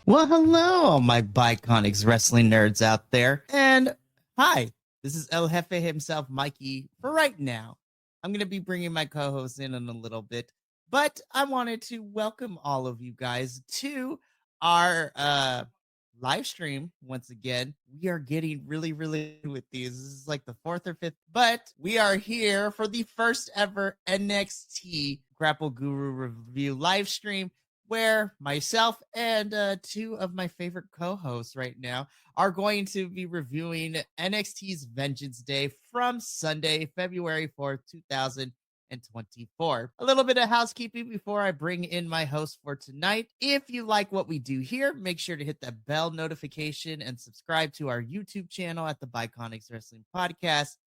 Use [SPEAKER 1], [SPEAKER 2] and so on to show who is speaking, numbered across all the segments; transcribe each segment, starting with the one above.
[SPEAKER 1] Well, hello, all my Biconics wrestling nerds out there. And hi, this is El Jefe himself, Mikey. For right now, I'm going to be bringing my co host in a little bit. But I wanted to welcome all of you guys to our live stream once again. We are getting really with these. This is like the fourth or fifth, but we are here for the first ever NXT Grapple Guru review live stream, where myself and two of my favorite co-hosts right now are going to be reviewing NXT's Vengeance Day from Sunday, February 4th, 2024. A little bit of housekeeping before I bring in my host for tonight. If you like what we do here, make sure to hit that bell notification and subscribe to our YouTube channel at the Biconics Wrestling Podcast.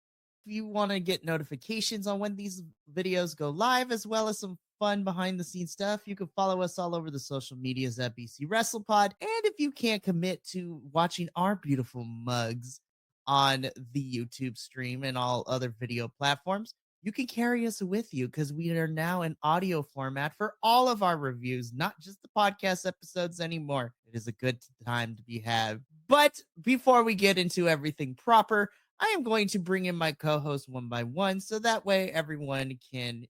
[SPEAKER 1] If you want to get notifications on when these videos go live, as well as some fun behind the scenes stuff, you can follow us all over the social medias at BC WrestlePod. And if you can't commit to watching our beautiful mugs on the YouTube stream and all other video platforms, you can carry us with you, because we are now in audio format for all of our reviews, not just the podcast episodes anymore. It is a good time to be had. But before we get into everything proper, I am going to bring in my co-host one by one, so that way everyone can,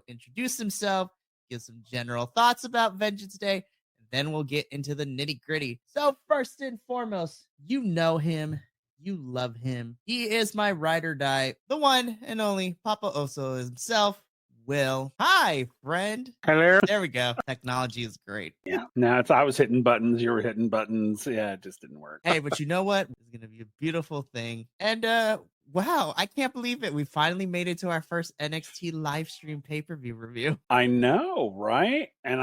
[SPEAKER 1] introduce himself, give some general thoughts about Vengeance Day, and then we'll get into the nitty-gritty. So first and foremost, you know him, you love him. He is my ride or die, the one and only Papa Oso himself, Will. Hi, friend.
[SPEAKER 2] Hello.
[SPEAKER 1] There we go. Technology is great.
[SPEAKER 2] Yeah. No, I was hitting buttons. You were hitting buttons. Yeah, it just didn't work.
[SPEAKER 1] Hey, but you know what? It's going to be a beautiful thing. And wow, I can't believe it. We finally made it to our first NXT live stream pay-per-view review.
[SPEAKER 2] I know, right? And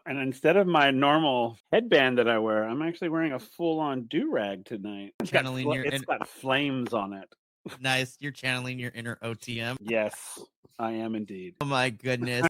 [SPEAKER 2] instead of my normal headband that I wear, I'm actually wearing a full-on do-rag tonight. It's got flames on it.
[SPEAKER 1] Nice. You're channeling your inner OTM.
[SPEAKER 2] Yes, I am indeed.
[SPEAKER 1] Oh my goodness.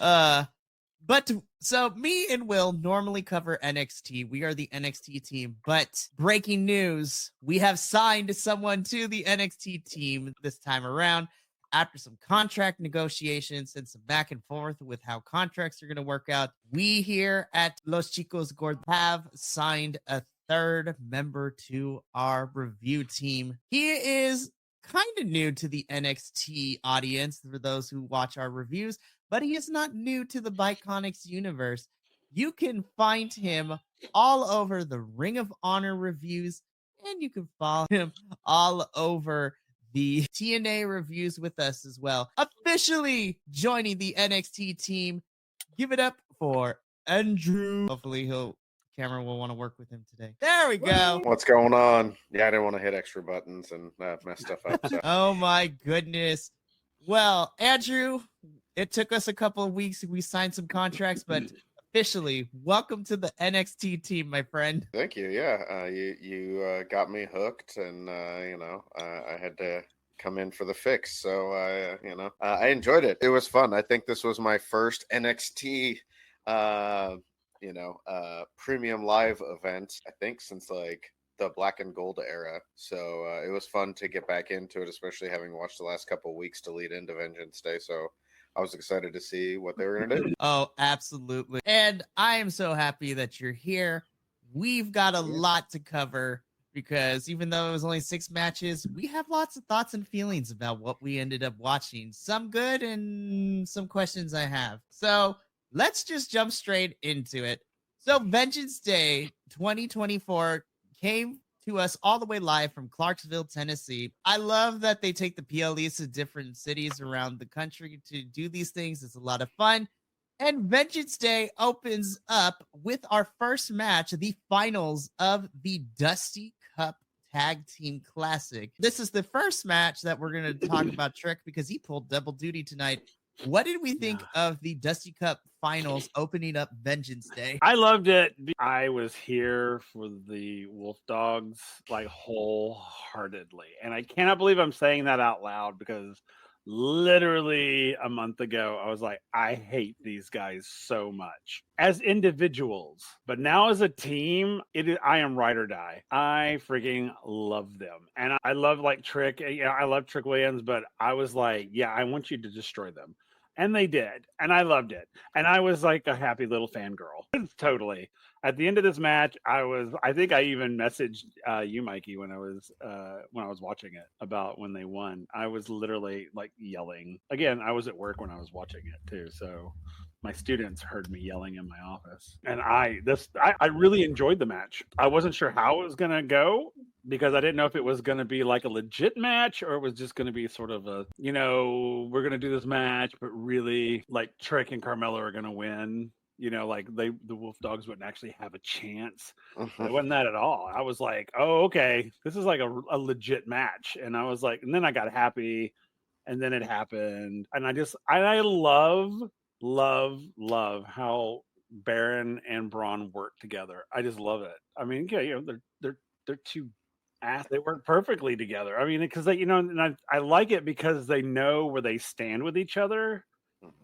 [SPEAKER 1] So me and Will normally cover NXT. We are the NXT team, but breaking news, we have signed someone to the NXT team this time around after some contract negotiations and some back and forth with how contracts are going to work out. We here at Los Chicos Gordos have signed a third member to our review team. He is kind of new to the NXT audience for those who watch our reviews, but he is not new to the Biconics universe. You can find him all over the Ring of Honor reviews, and you can follow him all over the TNA reviews with us as well. Officially joining the NXT team, give it up for Andrew. Hopefully Cameron will want to work with him today. There we go.
[SPEAKER 3] What's going on? Yeah, I didn't want to hit extra buttons and mess stuff up. So.
[SPEAKER 1] Oh my goodness. Well, Andrew, it took us a couple of weeks. We signed some contracts, but officially, welcome to the NXT team, my friend.
[SPEAKER 3] Thank you. Yeah, you got me hooked, and I had to come in for the fix. So I enjoyed it. It was fun. I think this was my first NXT premium live event, I think, since like the black and gold era. So it was fun to get back into it, especially having watched the last couple of weeks to lead into Vengeance Day. So I was excited to see what they were going to do.
[SPEAKER 1] Oh, absolutely. And I am so happy that you're here. We've got a lot to cover, because even though it was only 6 matches, we have lots of thoughts and feelings about what we ended up watching. Some good and some questions I have. So let's just jump straight into it. So Vengeance Day 2024 came to us all the way live from Clarksville, Tennessee. I love that they take the PLEs to different cities around the country to do these things. It's a lot of fun. And Vengeance Day opens up with our first match, the finals of the Dusty Cup Tag Team Classic. This is the first match that we're going to talk about Trick, because he pulled double duty tonight. What did we think of the Dusty Cup finals opening up Vengeance Day?
[SPEAKER 2] I loved it. I was here for the Wolf Dogs like wholeheartedly. And I cannot believe I'm saying that out loud, because literally a month ago, I was like, I hate these guys so much as individuals, but now as a team, I am ride or die. I freaking love them. And I love like Trick. I love Trick Williams, but I was like, yeah, I want you to destroy them. And they did. And I loved it. And I was like a happy little fangirl. Totally. At the end of this match, I think I even messaged you, Mikey, when I was watching it about when they won. I was literally like yelling. Again, I was at work when I was watching it too. So my students heard me yelling in my office. And I really enjoyed the match. I wasn't sure how it was gonna go because I didn't know if it was going to be like a legit match or it was just going to be sort of a, we're going to do this match, but really like Trick and Carmelo are going to win. Like the Wolf Dogs wouldn't actually have a chance. It wasn't that at all. I was like, oh, okay, this is like a legit match. And I was like, and then I got happy and then it happened. And I love how Baron and Braun work together. I just love it. I mean, yeah, they're two they work perfectly together. I mean, because they, and I like it because they know where they stand with each other.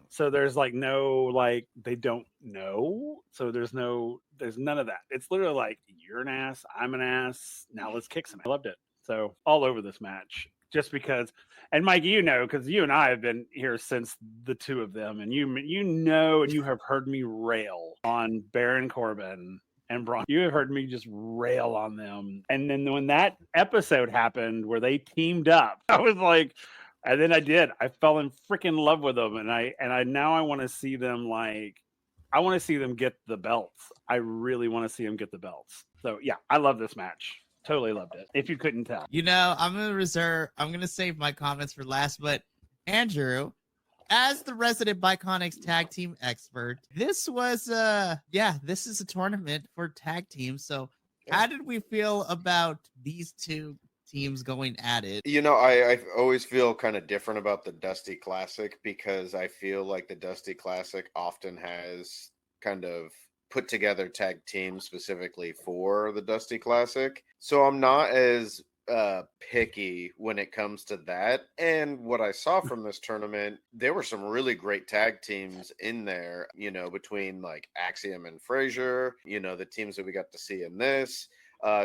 [SPEAKER 2] So there's like no, like they don't know. So there's none of that. It's literally like, you're an ass, I'm an ass. Now let's kick some. I loved it. So all over this match, just because. And Mike, because you and I have been here since the two of them, and and you have heard me rail on Baron Corbin and Braun. You have heard me just rail on them. And then when that episode happened where they teamed up, I was like, and then I fell in freaking love with them. And I now I want to see them get the belts. I really want to see them get the belts. So yeah, I love this match. Totally loved it. If you couldn't tell.
[SPEAKER 1] I'm going to save my comments for last, but Andrew, as the resident Biconics tag team expert, this was this is a tournament for tag teams. So how did we feel about these two teams going at it?
[SPEAKER 3] I always feel kind of different about the Dusty Classic because I feel like the Dusty Classic often has kind of put together tag teams specifically for the Dusty Classic. So I'm not as picky when it comes to that. And what I saw from this tournament, there were some really great tag teams in there, between like Axiom and Frazier, the teams that we got to see in this.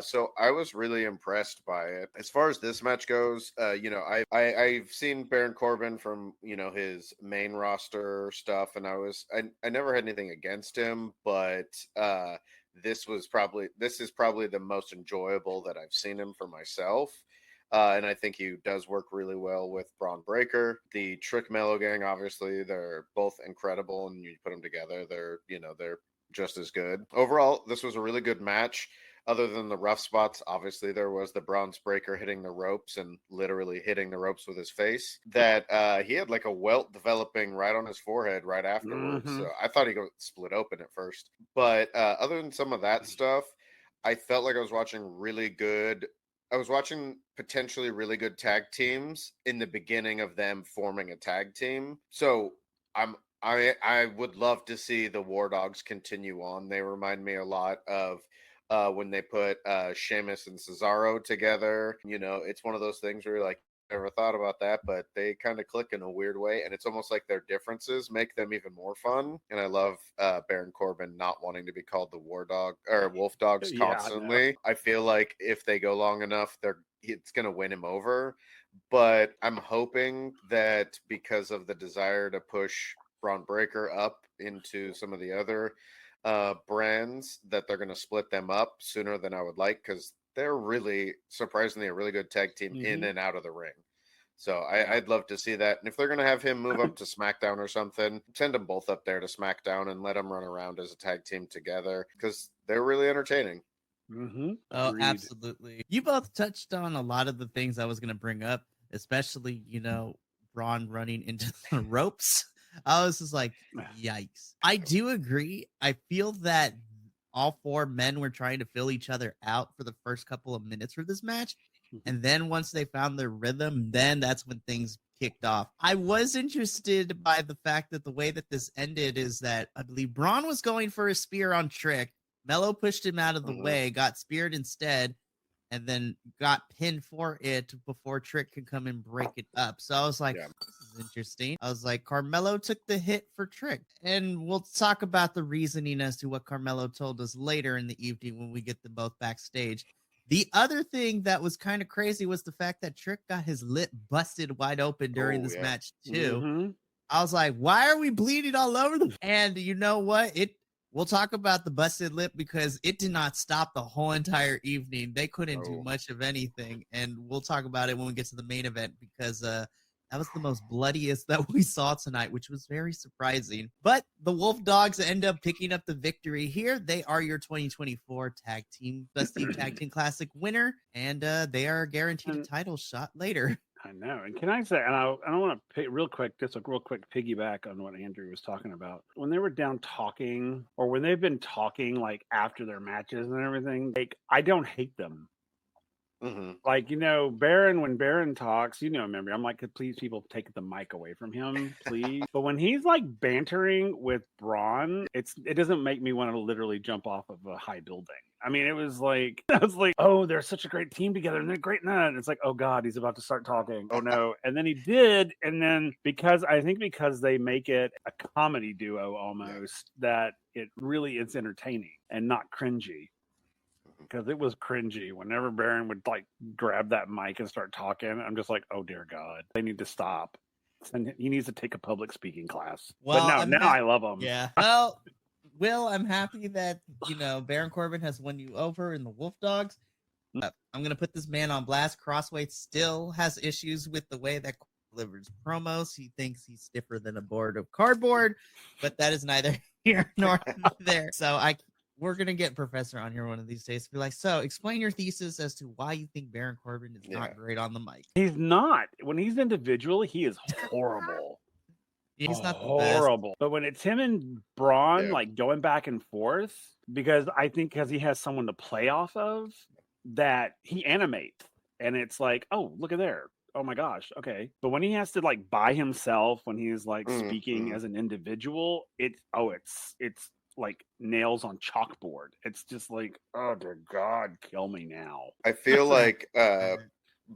[SPEAKER 3] So I was really impressed by it. As far as this match goes, I've seen Baron Corbin from his main roster stuff, and I never had anything against him, but this is probably the most enjoyable that I've seen him for myself. And I think he does work really well with Braun Breaker. The Trick Mellow Gang, obviously, they're both incredible, and you put them together, they're just as good. Overall, this was a really good match. Other than the rough spots, obviously there was the Bronze Breaker hitting the ropes and literally hitting the ropes with his face. That he had like a welt developing right on his forehead right afterwards.
[SPEAKER 2] Mm-hmm.
[SPEAKER 3] So I thought he got split open at first. But other than some of that stuff, I felt like I was watching potentially really good tag teams in the beginning of them forming a tag team. So I would love to see the War Dogs continue on. They remind me a lot of when they put Sheamus and Cesaro together. It's one of those things where you're like, never thought about that, but they kind of click in a weird way, and it's almost like their differences make them even more fun. And I love Baron Corbin not wanting to be called the War Dog or Wolf Dogs constantly. I feel like if they go long enough, it's going to win him over. But I'm hoping that because of the desire to push Braun Breaker up into some of the other brands, that they're going to split them up sooner than I would like, because they're really surprisingly a really good tag team in and out of the ring. So I'd love to see that. And if they're going to have him move up to SmackDown or something, send them both up there to SmackDown and let them run around as a tag team together, because they're really entertaining.
[SPEAKER 2] Mm-hmm.
[SPEAKER 1] Oh, absolutely. You both touched on a lot of the things I was going to bring up, especially, Braun running into the ropes. I was just like, yikes. I do agree. I feel that all four men were trying to fill each other out for the first couple of minutes for this match. And then once they found their rhythm, then that's when things kicked off. I was interested by the fact that the way that this ended is that I believe Braun was going for a spear on Trick. Mello pushed him out of the way, got speared instead, and then got pinned for it before Trick could come and break it up. So I was like, this is interesting. I was like, Carmelo took the hit for Trick. And we'll talk about the reasoning as to what Carmelo told us later in the evening when we get them both backstage. The other thing that was kind of crazy was the fact that Trick got his lip busted wide open during this match too. I was like, why are we bleeding all over them? And you know what? We'll talk about the busted lip because it did not stop the whole entire evening. They couldn't do much of anything. And we'll talk about it when we get to the main event because that was the most bloodiest that we saw tonight, which was very surprising. But the Wolf Dogs end up picking up the victory here. They are your 2024 Best Team Tag Team Classic winner, and they are guaranteed a title shot later.
[SPEAKER 2] I know. And can I say, and I want to pick real quick piggyback on what Andrew was talking about. When they were down talking, or when they've been talking like after their matches and everything, like I don't hate them.
[SPEAKER 3] Mm-hmm.
[SPEAKER 2] Like, Baron, when Baron talks, remember, I'm like, please, people, take the mic away from him, please. But when he's like bantering with Braun, it doesn't make me want to literally jump off of a high building. I mean, it was like, oh, they're such a great team together and they're great. And it's like, oh God, he's about to start talking. Oh no. And then he did. And then because they make it a comedy duo almost, that it's entertaining and not cringy. Because it was cringy whenever Baron would like grab that mic and start talking. I'm just like, oh dear God, they need to stop. And he needs to take a public speaking class. Well, but now I love him.
[SPEAKER 1] Yeah. Well, Will, I'm happy that Baron Corbin has won you over in the Wolf Dogs. I'm gonna put this man on blast. Crossway still has issues with the way that delivers promos. He thinks he's stiffer than a board of cardboard, but that is neither here nor there. So we're going to get Professor on here one of these days to be like, so explain your thesis as to why you think Baron Corbin is not great on the mic.
[SPEAKER 2] He's not. When he's individually, he is horrible.
[SPEAKER 1] He's not
[SPEAKER 2] horrible. But when it's him and Braun, like going back and forth, because he has someone to play off of, that he animates. And it's like, oh, look at there. Oh my gosh. Okay. But when he has to like by himself, when he's like speaking as an individual, it's like nails on chalkboard. It's just like, oh dear God, kill me now.
[SPEAKER 3] I feel like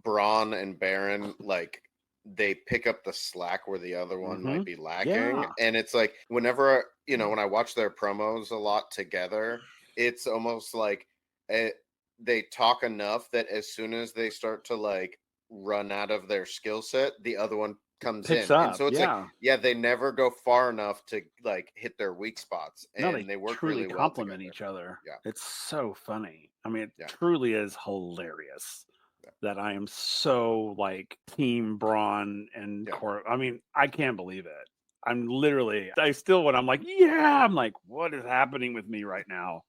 [SPEAKER 3] Braun and Baron, like, they pick up the slack where the other one might be lacking. And it's like whenever when I watch their promos a lot together, it's almost like they talk enough that as soon as they start to like run out of their skill set, the other one comes in. And so it's like, they never go far enough to like hit their weak spots, and they work
[SPEAKER 2] truly
[SPEAKER 3] really well
[SPEAKER 2] complement
[SPEAKER 3] together.
[SPEAKER 2] each other.
[SPEAKER 3] Yeah,
[SPEAKER 2] it's so funny. I mean, it truly is hilarious that I am so like team Braun and I mean, I can't believe it. I'm literally, when I'm like, I'm like, what is happening with me right now?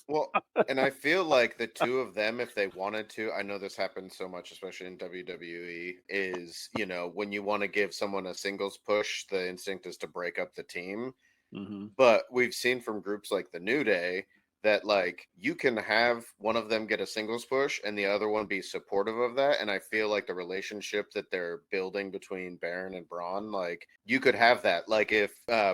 [SPEAKER 3] Well, and I feel like the two of them, if they wanted to, I know this happens so much, especially in WWE, is, when you want to give someone a singles push, the instinct is to break up the team.
[SPEAKER 2] Mm-hmm.
[SPEAKER 3] But we've seen from groups like the New Day that like you can have one of them get a singles push and the other one be supportive of that. And I feel like the relationship that they're building between Baron and Braun, like you could have that. Like if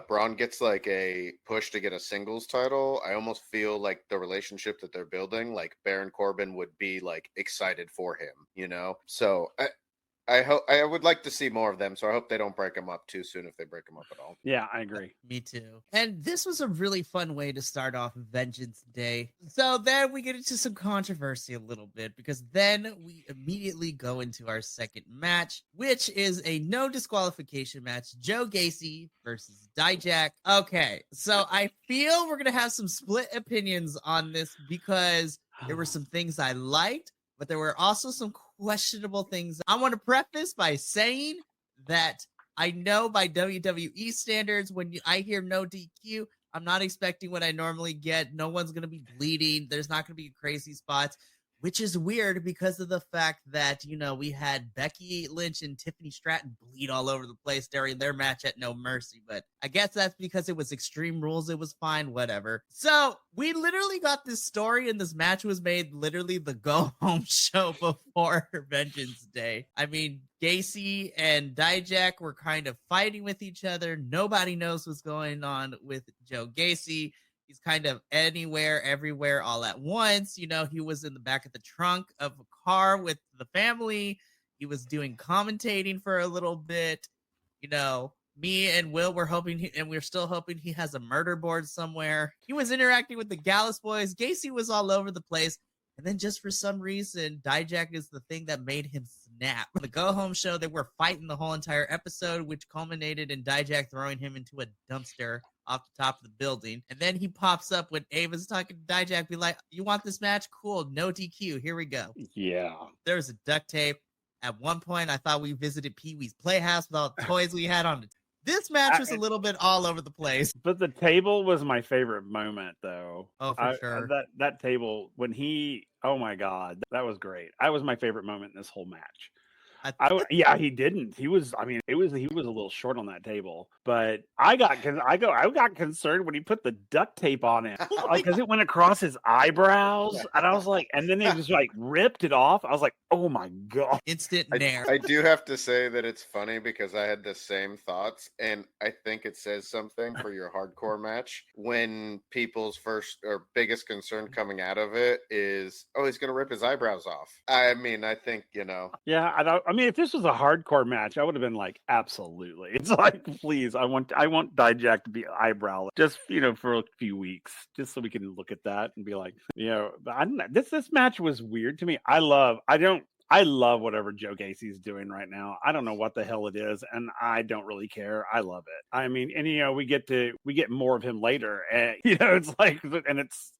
[SPEAKER 3] Braun gets like a push to get a singles title, I almost feel like the relationship that they're building, like Baron Corbin would be like excited for him, So I would like to see more of them, so I hope they don't break them up too soon if they break them up at all.
[SPEAKER 2] Yeah, I agree.
[SPEAKER 1] Me too. And this was a really fun way to start off Vengeance Day. So then we get into some controversy a little bit, because then we immediately go into our second match, which is a no disqualification match, Joe Gacy versus Dijak. Okay, so I feel we're going to have some split opinions on this, because there were some things I liked, but there were also some questionable things. I want to preface by saying that I know by WWE standards, when I hear no DQ, I'm not expecting what I normally get. No one's going to be bleeding. There's not going to be crazy spots, which is weird because of the fact that, we had Becky Lynch and Tiffany Stratton bleed all over the place during their match at No Mercy. But I guess that's because it was Extreme Rules. It was fine, whatever. So we literally got this story, and this match was made literally the go-home show before Vengeance Day. I mean, Gacy and Dijak were kind of fighting with each other. Nobody knows what's going on with Joe Gacy. He's kind of anywhere, everywhere, all at once. He was in the back of the trunk of a car with the family. He was doing commentating for a little bit. Me and Will were hoping, and we're still hoping he has a murder board somewhere. He was interacting with the Gallus boys. Gacy was all over the place. And then just for some reason, Dijak is the thing that made him snap. The go-home show, they were fighting the whole entire episode, which culminated in Dijak throwing him into a dumpster off the top of the building. And then he pops up when Ava's talking to Dijak, be like, you want this match? Cool, no DQ, here we go.
[SPEAKER 2] Yeah.
[SPEAKER 1] There's a duct tape. At one point, I thought we visited Pee-wee's Playhouse with all the toys we had on it. This match was a little bit all over the place.
[SPEAKER 2] But the table was my favorite moment, though.
[SPEAKER 1] Oh, for sure.
[SPEAKER 2] That table, when he, oh my God, that was great. That was my favorite moment in this whole match. Yeah, he didn't. He was. I mean, he was a little short on that table. But I got concerned when he put the duct tape on it, because it went across his eyebrows, and I was like, and then he just like ripped it off. I was like, oh my God,
[SPEAKER 1] instant nair.
[SPEAKER 3] I do have to say that it's funny because I had the same thoughts, and I think it says something for your hardcore match when people's first or biggest concern coming out of it is, oh, he's gonna rip his eyebrows off. I mean, I think,
[SPEAKER 2] Yeah, I mean, if this was a hardcore match, I would have been like, absolutely. It's like, please, I want Dijak to be eyebrow, just for a few weeks, just so we can look at that and be like, But I don't know. This match was weird to me. I love whatever Joe Gacy's doing right now. I don't know what the hell it is, and I don't really care. I love it. I mean, and we get more of him later, and it's like, and it's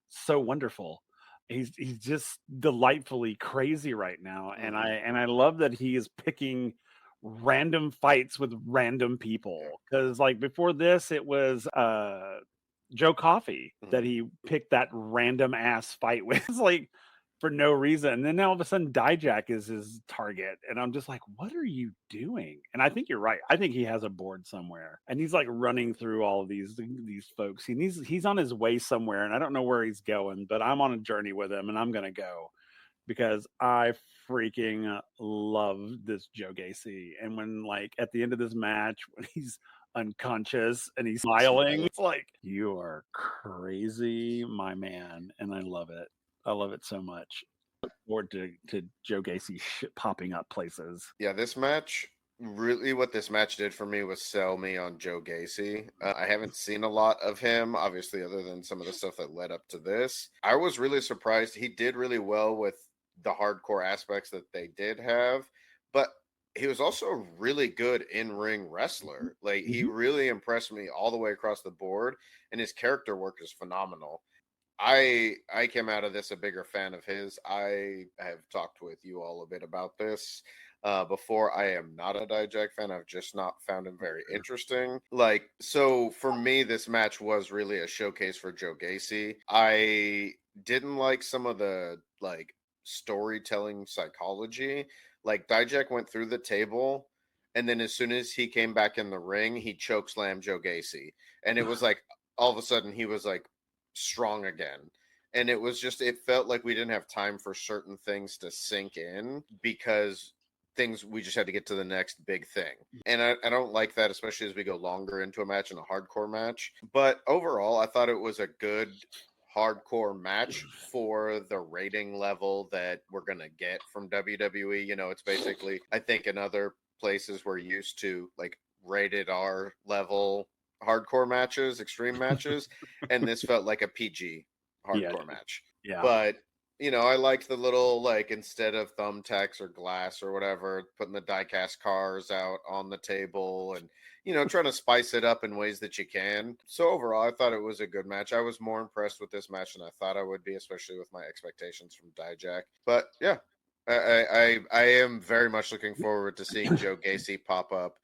[SPEAKER 2] so wonderful. He's just delightfully crazy right now, and I love that he is picking random fights with random people, because like before this it was Joe Coffey that he picked that random ass fight with. It's like for no reason, and then all of a sudden Dijak is his target, and I'm just like, what are you doing? And I think you're right. I think he has a board somewhere, and he's like running through all of these folks. He's on his way somewhere, and I don't know where he's going, but I'm on a journey with him, and I'm gonna go because I freaking love this Joe Gacy. And when like at the end of this match, when he's unconscious and he's smiling, it's like, you are crazy, my man, and I love it. I love it so much. Look forward to Joe Gacy popping up places.
[SPEAKER 3] Yeah, this match, really what this match did for me was sell me on Joe Gacy. I haven't seen a lot of him, obviously, other than some of the stuff that led up to this. I was really surprised. He did really well with the hardcore aspects that they did have, but he was also a really good in-ring wrestler. Like, he really impressed me all the way across the board, and his character work is phenomenal. I came out of this a bigger fan of his. I have talked with you all a bit about this before. I am not a Dijak fan. I've just not found him very interesting. So for me, this match was really a showcase for Joe Gacy. I didn't like some of the storytelling psychology. Like, Dijak went through the table, and then as soon as he came back in the ring, he chokeslammed Joe Gacy, and it was like all of a sudden he was like strong again. And it felt like we didn't have time for certain things to sink in because we just had to get to the next big thing. And I don't like that, especially as we go longer into a match, in a hardcore match. But overall, I thought it was a good hardcore match for the rating level that we're going to get from WWE. It's basically, I think in other places we're used to like rated R level hardcore matches, extreme matches, and this felt like a PG hardcore match.
[SPEAKER 2] Yeah.
[SPEAKER 3] But I liked the little, instead of thumbtacks or glass or whatever, putting the die-cast cars out on the table and trying to spice it up in ways that you can. So overall, I thought it was a good match. I was more impressed with this match than I thought I would be, especially with my expectations from Dijak. But yeah, I am very much looking forward to seeing Joe Gacy pop up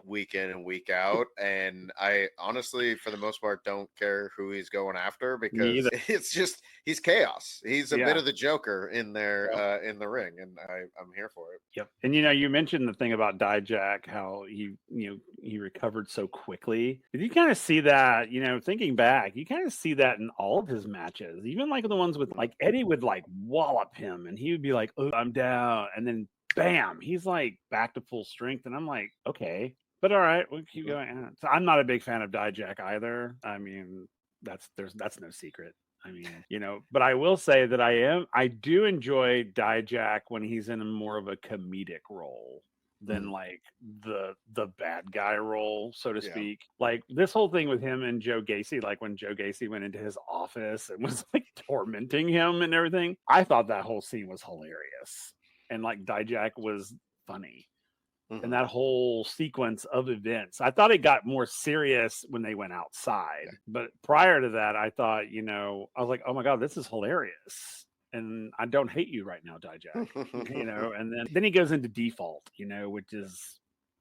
[SPEAKER 3] week in and week out, and I honestly, for the most part, don't care who he's going after, because it's just, he's chaos. He's a bit of the Joker in there in the ring, and I'm here for it.
[SPEAKER 2] Yep. And you mentioned the thing about Dijak, how he recovered so quickly. Did you kind of see that? Thinking back, you kind of see that in all of his matches, even like the ones with like Eddie would like wallop him, and he would be like, "Oh, I'm down," and then bam, he's like back to full strength, and I'm like, okay. But all right, we'll keep going. So I'm not a big fan of Dijak either. I mean, that's no secret. I mean, but I will say that I do enjoy Dijak when he's in more of a comedic role. than like the bad guy role, so to
[SPEAKER 3] Yeah.
[SPEAKER 2] speak. Like this whole thing with him and Joe Gacy, like when Joe Gacy went into his office and was like tormenting him and everything. I thought that whole scene was hilarious. And like Dijak was funny.
[SPEAKER 3] Mhm.
[SPEAKER 2] And that whole sequence of events, I thought it got more serious when they went outside. But prior to that, I thought, you know, I was like, oh my God, this is hilarious. And I don't hate you right now, Dijak. You know, and then he goes into default, you know, which is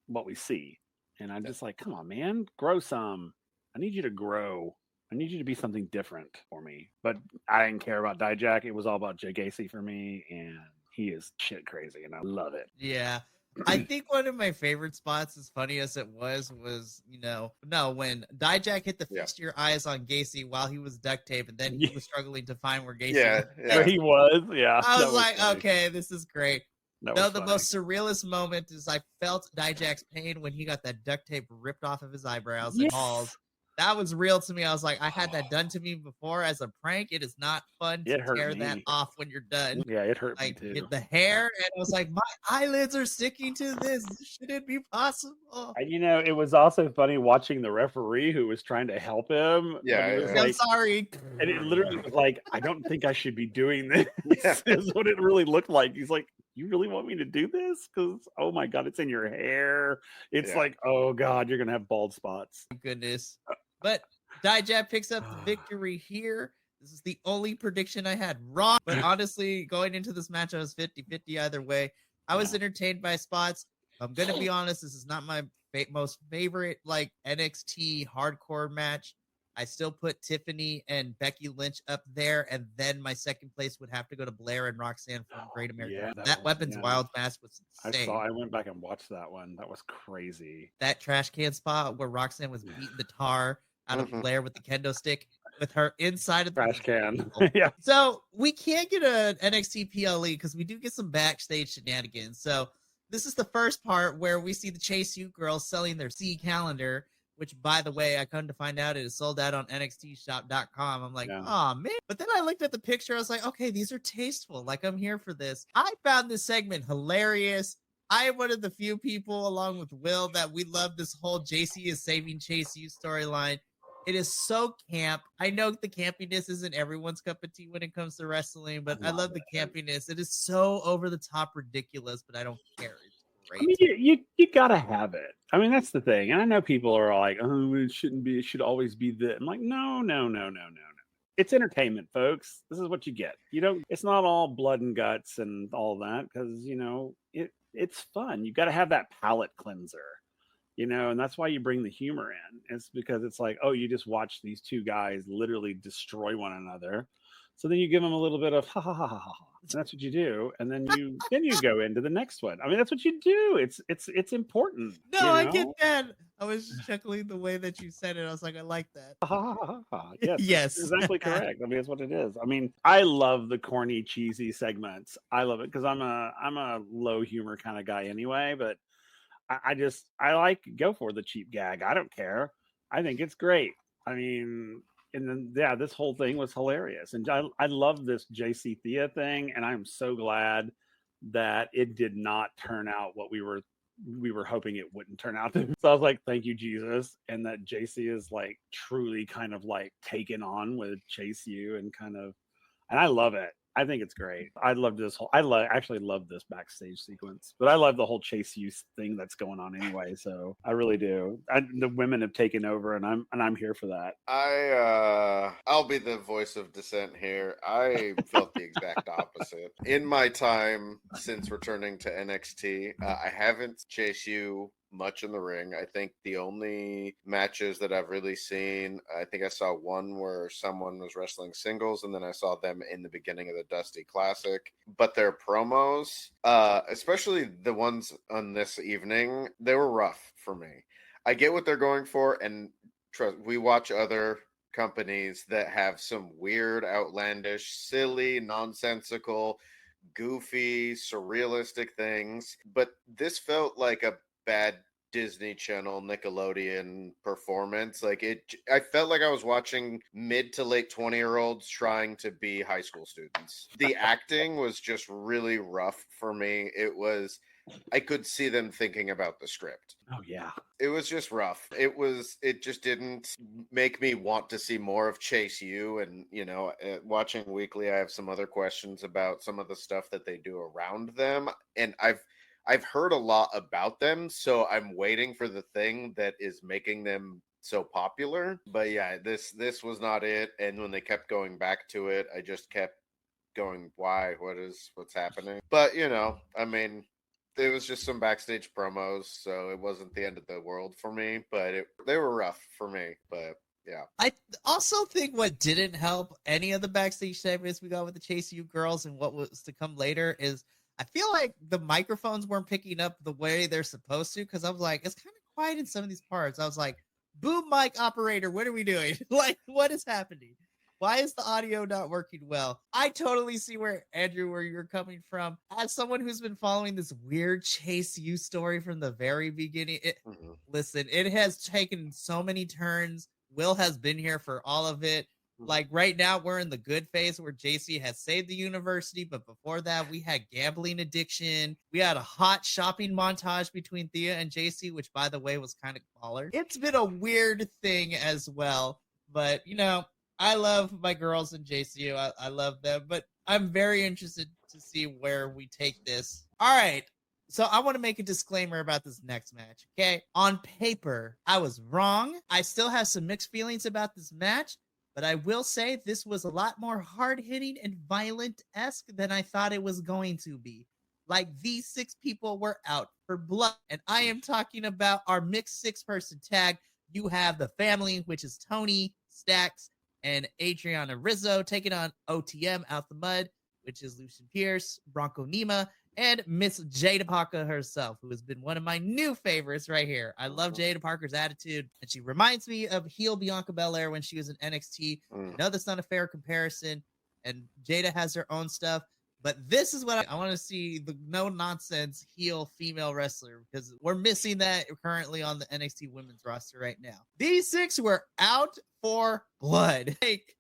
[SPEAKER 2] what we see. And I'm just like, come on, man, grow some. I need you to grow. I need you to be something different for me. But I didn't care about Dijak. It was all about Jay Gacy for me. And he is shit crazy. And I love it.
[SPEAKER 1] Yeah. I think one of my favorite spots, as funny as it was, you know, when Dijak hit the feast your eyes on Gacy while he was duct taped, and then he was struggling to find where Gacy was.
[SPEAKER 2] Where he was,
[SPEAKER 1] I was like, funny. Okay, this is great.
[SPEAKER 2] No,
[SPEAKER 1] the most surrealist moment is I felt Dijak's pain when he got that duct tape ripped off of his eyebrows and balls. That was real to me. I was like, I had that done to me before as a prank. It is not fun to tear that off when you're done.
[SPEAKER 2] Yeah, it hurt
[SPEAKER 1] like,
[SPEAKER 2] me too.
[SPEAKER 1] The hair, and I was like, my eyelids are sticking to this. Should it be possible?
[SPEAKER 2] And, you know, it was also funny watching the referee who was trying to help him.
[SPEAKER 1] I'm sorry.
[SPEAKER 2] And it literally was like, I don't think I should be doing this. Is what it really looked like. He's like, you really want me to do this? Because, oh my God, it's in your hair. It's like, oh God, you're going to have bald spots.
[SPEAKER 1] Goodness. But Dijak picks up the victory here. This is the only prediction I had wrong. But honestly, going into this match, I was 50-50 either way. I was entertained by spots. I'm going to be honest, this is not my most favorite like NXT hardcore match. I still put Tiffany and Becky Lynch up there, and then my second place would have to go to Blair and Roxanne from Great American. That Weapons Wild match was insane.
[SPEAKER 2] I went back and watched that one. That was crazy.
[SPEAKER 1] That trash can spot where Roxanne was beating the tar out of Blair with the kendo stick with her inside of the
[SPEAKER 2] trash can.
[SPEAKER 1] Yeah. So we can't get an NXT PLE because we do get some backstage shenanigans. So this is the first part where we see the Chase U girls selling their C calendar, which, by the way, I come to find out it is sold out on NXTshop.com. I'm like, oh, man. But then I looked at the picture. I was like, okay, these are tasteful. Like, I'm here for this. I found this segment hilarious. I am one of the few people, along with Will, that we love this whole JC is saving Chase U storyline. It is so camp. I know the campiness isn't everyone's cup of tea when it comes to wrestling, but I love the campiness. It is so over the top ridiculous, but I don't care.
[SPEAKER 2] I mean, you gotta have it. I mean, that's the thing. And I know people are like, oh, it shouldn't be. It should always be that. I'm like, no. It's entertainment, folks. This is what you get. You don't. It's not all blood and guts and all that because you know it's fun. You got to have that palate cleanser. You know, and that's why you bring the humor in. It's because it's like, oh, you just watch these two guys literally destroy one another. So then you give them a little bit of ha ha ha ha ha. And that's what you do, and then you go into the next one. I mean, that's what you do. It's important.
[SPEAKER 1] No, you know? I get that. I was just chuckling the way that you said it. I was like, I like that.
[SPEAKER 2] Yes,
[SPEAKER 1] yes,
[SPEAKER 2] exactly correct. I mean, that's what it is. I mean, I love the corny, cheesy segments. I love it because I'm a low humor kind of guy anyway. But I like go for the cheap gag. I don't care. I think it's great. I mean. And then, this whole thing was hilarious. And I love this JC Thea thing. And I'm so glad that it did not turn out what we were hoping it wouldn't turn out to. So I was like, thank you, Jesus. And that JC is like truly kind of like taken on with Chase U and I love it. I think it's great. I love this whole. Actually love this backstage sequence, but I love the whole Chase U thing that's going on anyway. So I really do. The women have taken over, and I'm here for that.
[SPEAKER 3] I'll be the voice of dissent here. I felt the exact opposite. In my time since returning to NXT, I haven't Chase U much in the ring. I think the only matches that I've really seen, I think I saw one where someone was wrestling singles, and then I saw them in the beginning of the Dusty Classic. But their promos, especially the ones on this evening, they were rough for me. I get what they're going for, and trust, we watch other companies that have some weird, outlandish, silly, nonsensical, goofy, surrealistic things, but this felt like a bad Disney Channel, Nickelodeon performance. Like I felt like I was watching mid to late 20-year-olds trying to be high school students. The acting was just really rough for me. I could see them thinking about the script.
[SPEAKER 2] Oh yeah.
[SPEAKER 3] It was just rough. It just didn't make me want to see more of Chase U. And, watching weekly, I have some other questions about some of the stuff that they do around them. And I've heard a lot about them, so I'm waiting for the thing that is making them so popular. But yeah, this was not it. And when they kept going back to it, I just kept going, why? What's happening? But I mean, it was just some backstage promos, so it wasn't the end of the world for me. But they were rough for me. But yeah.
[SPEAKER 1] I also think what didn't help any of the backstage segments we got with the Chase U girls and what was to come later is I feel like the microphones weren't picking up the way they're supposed to, because I was like, it's kind of quiet in some of these parts. I was like, boom mic operator, what are we doing? Like, what is happening? Why is the audio not working well? I totally see where you're coming from. As someone who's been following this weird Chase U story from the very beginning, listen, it has taken so many turns. Will has been here for all of it. Like right now, we're in the good phase where JC has saved the university, but before that, we had gambling addiction. We had a hot shopping montage between Thea and JC, which, by the way, was kind of baller. It's been a weird thing as well, but I love my girls in JCU. I love them, but I'm very interested to see where we take this. All right. So I want to make a disclaimer about this next match, okay? On paper, I was wrong. I still have some mixed feelings about this match, but I will say this was a lot more hard-hitting and violent-esque than I thought it was going to be. Like, these 6 people were out for blood, and I am talking about our mixed 6-person tag. You have the family, which is Tony, Stacks, and Adriana Rizzo, taking on OTM Out the Mud, which is Lucian Pierce, Bronco Nima, and Miss Jada Parker herself, who has been one of my new favorites right here. I love Jada Parker's attitude, and she reminds me of heel Bianca Belair when she was in NXT. I know that's not a fair comparison, and Jada has her own stuff, but this is what I want to see, the no-nonsense heel female wrestler, because we're missing that currently on the NXT women's roster right now. These 6 were out for blood. Like,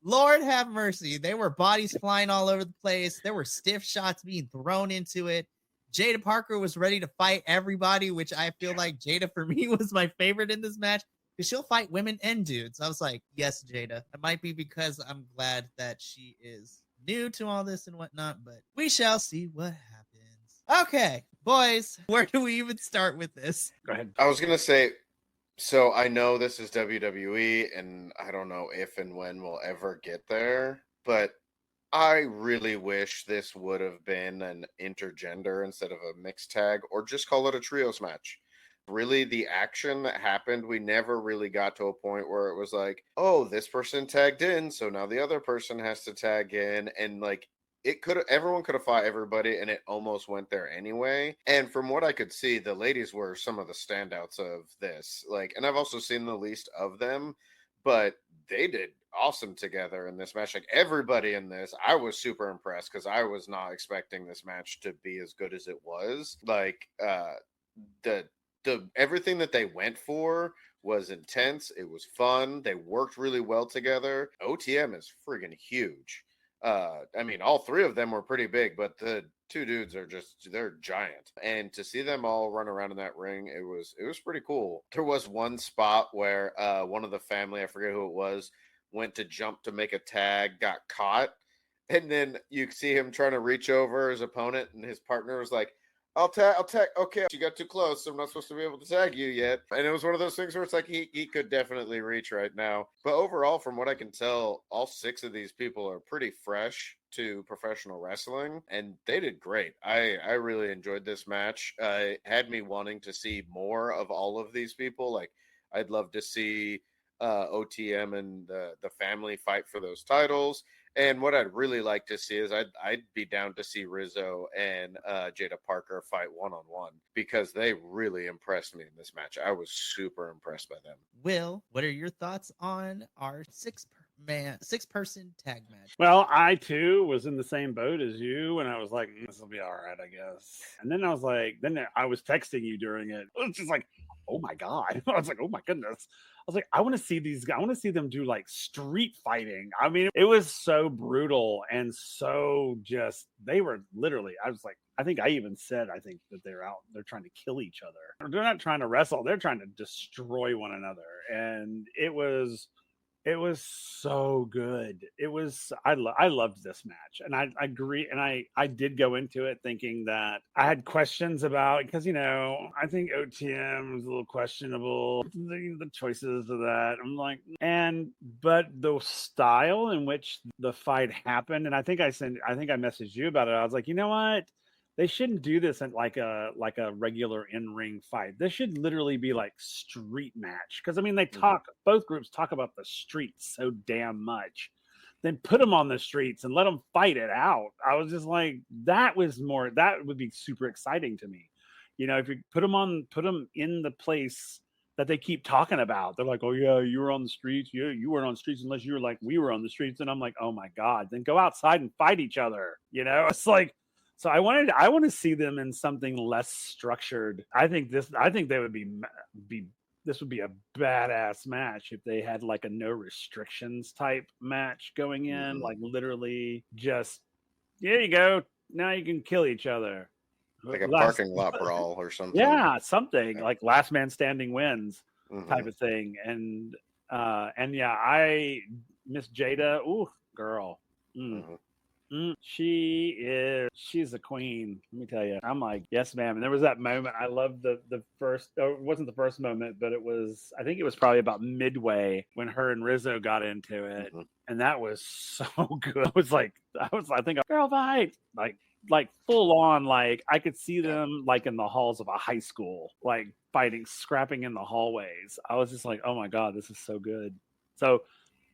[SPEAKER 1] Lord have mercy. There were bodies flying all over the place. There were stiff shots being thrown into it. Jada Parker was ready to fight everybody, which I feel like Jada, for me, was my favorite in this match, because she'll fight women and dudes. I was like, yes, Jada. It might be because I'm glad that she is new to all this and whatnot, but we shall see what happens. Okay, boys, where do we even start with this?
[SPEAKER 2] Go ahead.
[SPEAKER 3] I was going to say, so I know this is WWE, and I don't know if and when we'll ever get there, but I really wish this would have been an intergender instead of a mixed tag, or just call it a trios match. Really, the action that happened, we never really got to a point where it was like, oh, this person tagged in, so now the other person has to tag in, and like, everyone could have fought everybody, and it almost went there anyway. And from what I could see, the ladies were some of the standouts of this. Like, and I've also seen the least of them, but they did awesome together in this match. Like, everybody in this, I was super impressed, because I was not expecting this match to be as good as it was. Like, the everything that they went for was intense. It was fun. They worked really well together. OTM is friggin' huge. I mean, all 3 of them were pretty big, but the 2 dudes they're giant. And to see them all run around in that ring, it was pretty cool. There was one spot where one of the family, I forget who it was, went to jump to make a tag, got caught, and then you see him trying to reach over his opponent, and his partner was like, I'll tag. Okay, you got too close, so I'm not supposed to be able to tag you yet. And it was one of those things where it's like he could definitely reach right now. But overall, from what I can tell, all 6 of these people are pretty fresh to professional wrestling, and they did great. I really enjoyed this match. It had me wanting to see more of all of these people. Like, I'd love to see OTM and the family fight for those titles. And what I'd really like to see is I'd be down to see Rizzo and Jada Parker fight one-on-one, because they really impressed me in this match. I was super impressed by them.
[SPEAKER 1] Will, what are your thoughts on our 6 6-person tag match.
[SPEAKER 2] Well, I too was in the same boat as you, and I was like, "This will be all right, I guess." And then I was like, I was texting you during it. It was just like, "Oh my god!" I was like, "Oh my goodness!" I was like, "I want to see these guys. I want to see them do like street fighting." I mean, it was so brutal and so just. They were literally. I was like, I think I even said, I think that they're trying to kill each other. They're not trying to wrestle. They're trying to destroy one another, and it was so good. I loved this match, and I agree. And I did go into it thinking that I had questions about, because I think OTM was a little questionable, the choices of that. I'm like, but the style in which the fight happened, and I think I messaged you about it. I was like, you know what? They shouldn't do this in like a regular in-ring fight. This should literally be like street match. Because I mean, both groups talk about the streets so damn much. Then put them on the streets and let them fight it out. I was just like, that would be super exciting to me. If you put them in the place that they keep talking about. They're like, oh yeah, you were on the streets. Yeah, you weren't on the streets unless you were like, we were on the streets. And I'm like, oh my God, then go outside and fight each other. It's like, so I want to see them in something less structured. I think they would this would be a badass match if they had like a no restrictions type match going in, like literally just, here you go, now you can kill each other.
[SPEAKER 3] Like a parking lot brawl or something.
[SPEAKER 2] Yeah, something like last man standing wins type of thing. And yeah, I Miss Jada, ooh, girl. She's a queen, let me tell you. I'm like, yes ma'am. And there was that moment, I loved the first, it wasn't the first moment, but I think it was probably about midway when her and Rizzo got into it, and that was so good. I think girl fight, like full on, like I could see them like in the halls of a high school, like fighting, scrapping in the hallways. I was just like, oh my God, this is so good. So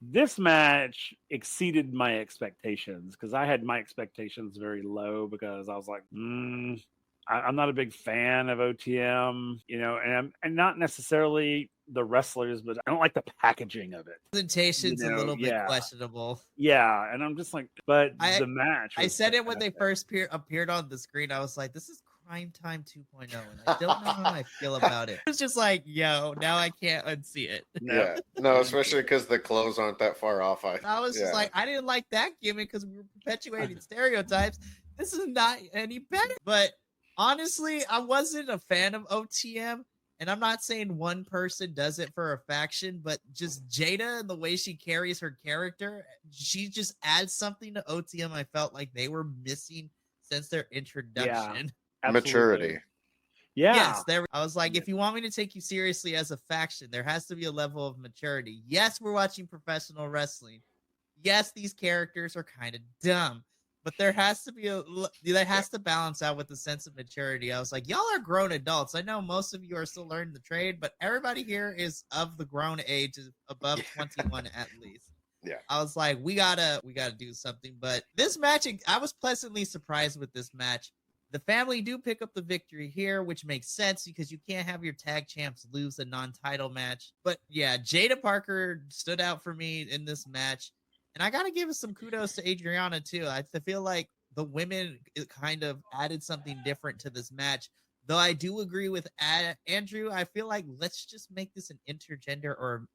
[SPEAKER 2] this match exceeded my expectations, because I had my expectations very low, because I was like, I'm not a big fan of OTM, and not necessarily the wrestlers, but I don't like the packaging of it.
[SPEAKER 1] Presentation's a little bit questionable.
[SPEAKER 2] Yeah, and I'm just like, but the match.
[SPEAKER 1] I said it when they first appeared on the screen. I was like, this is Crime Time 2.0, and I don't know how I feel about it. It's just like, yo, now I can't unsee it.
[SPEAKER 3] Yeah, no, especially because the clothes aren't that far off.
[SPEAKER 1] I was just like, I didn't like that gimmick because we were perpetuating stereotypes. This is not any better. But honestly, I wasn't a fan of OTM. And I'm not saying one person does it for a faction, but just Jada and the way she carries her character, she just adds something to OTM I felt like they were missing since their introduction.
[SPEAKER 2] Yeah,
[SPEAKER 3] maturity.
[SPEAKER 2] Yeah.
[SPEAKER 1] Yes, I was like, if you want me to take you seriously as a faction, there has to be a level of maturity. Yes, we're watching professional wrestling. Yes, these characters are kind of dumb. But there has to be to balance out with a sense of maturity. I was like, y'all are grown adults. I know most of you are still learning the trade, but everybody here is of the grown age, above 21 at least.
[SPEAKER 3] Yeah.
[SPEAKER 1] I was like, we gotta do something. But this match, I was pleasantly surprised with this match. The family do pick up the victory here, which makes sense because you can't have your tag champs lose a non-title match. But yeah, Jada Parker stood out for me in this match. And I got to give some kudos to Adriana, too. I feel like the women kind of added something different to this match. Though I do agree with Andrew, I feel like let's just make this an intergender or,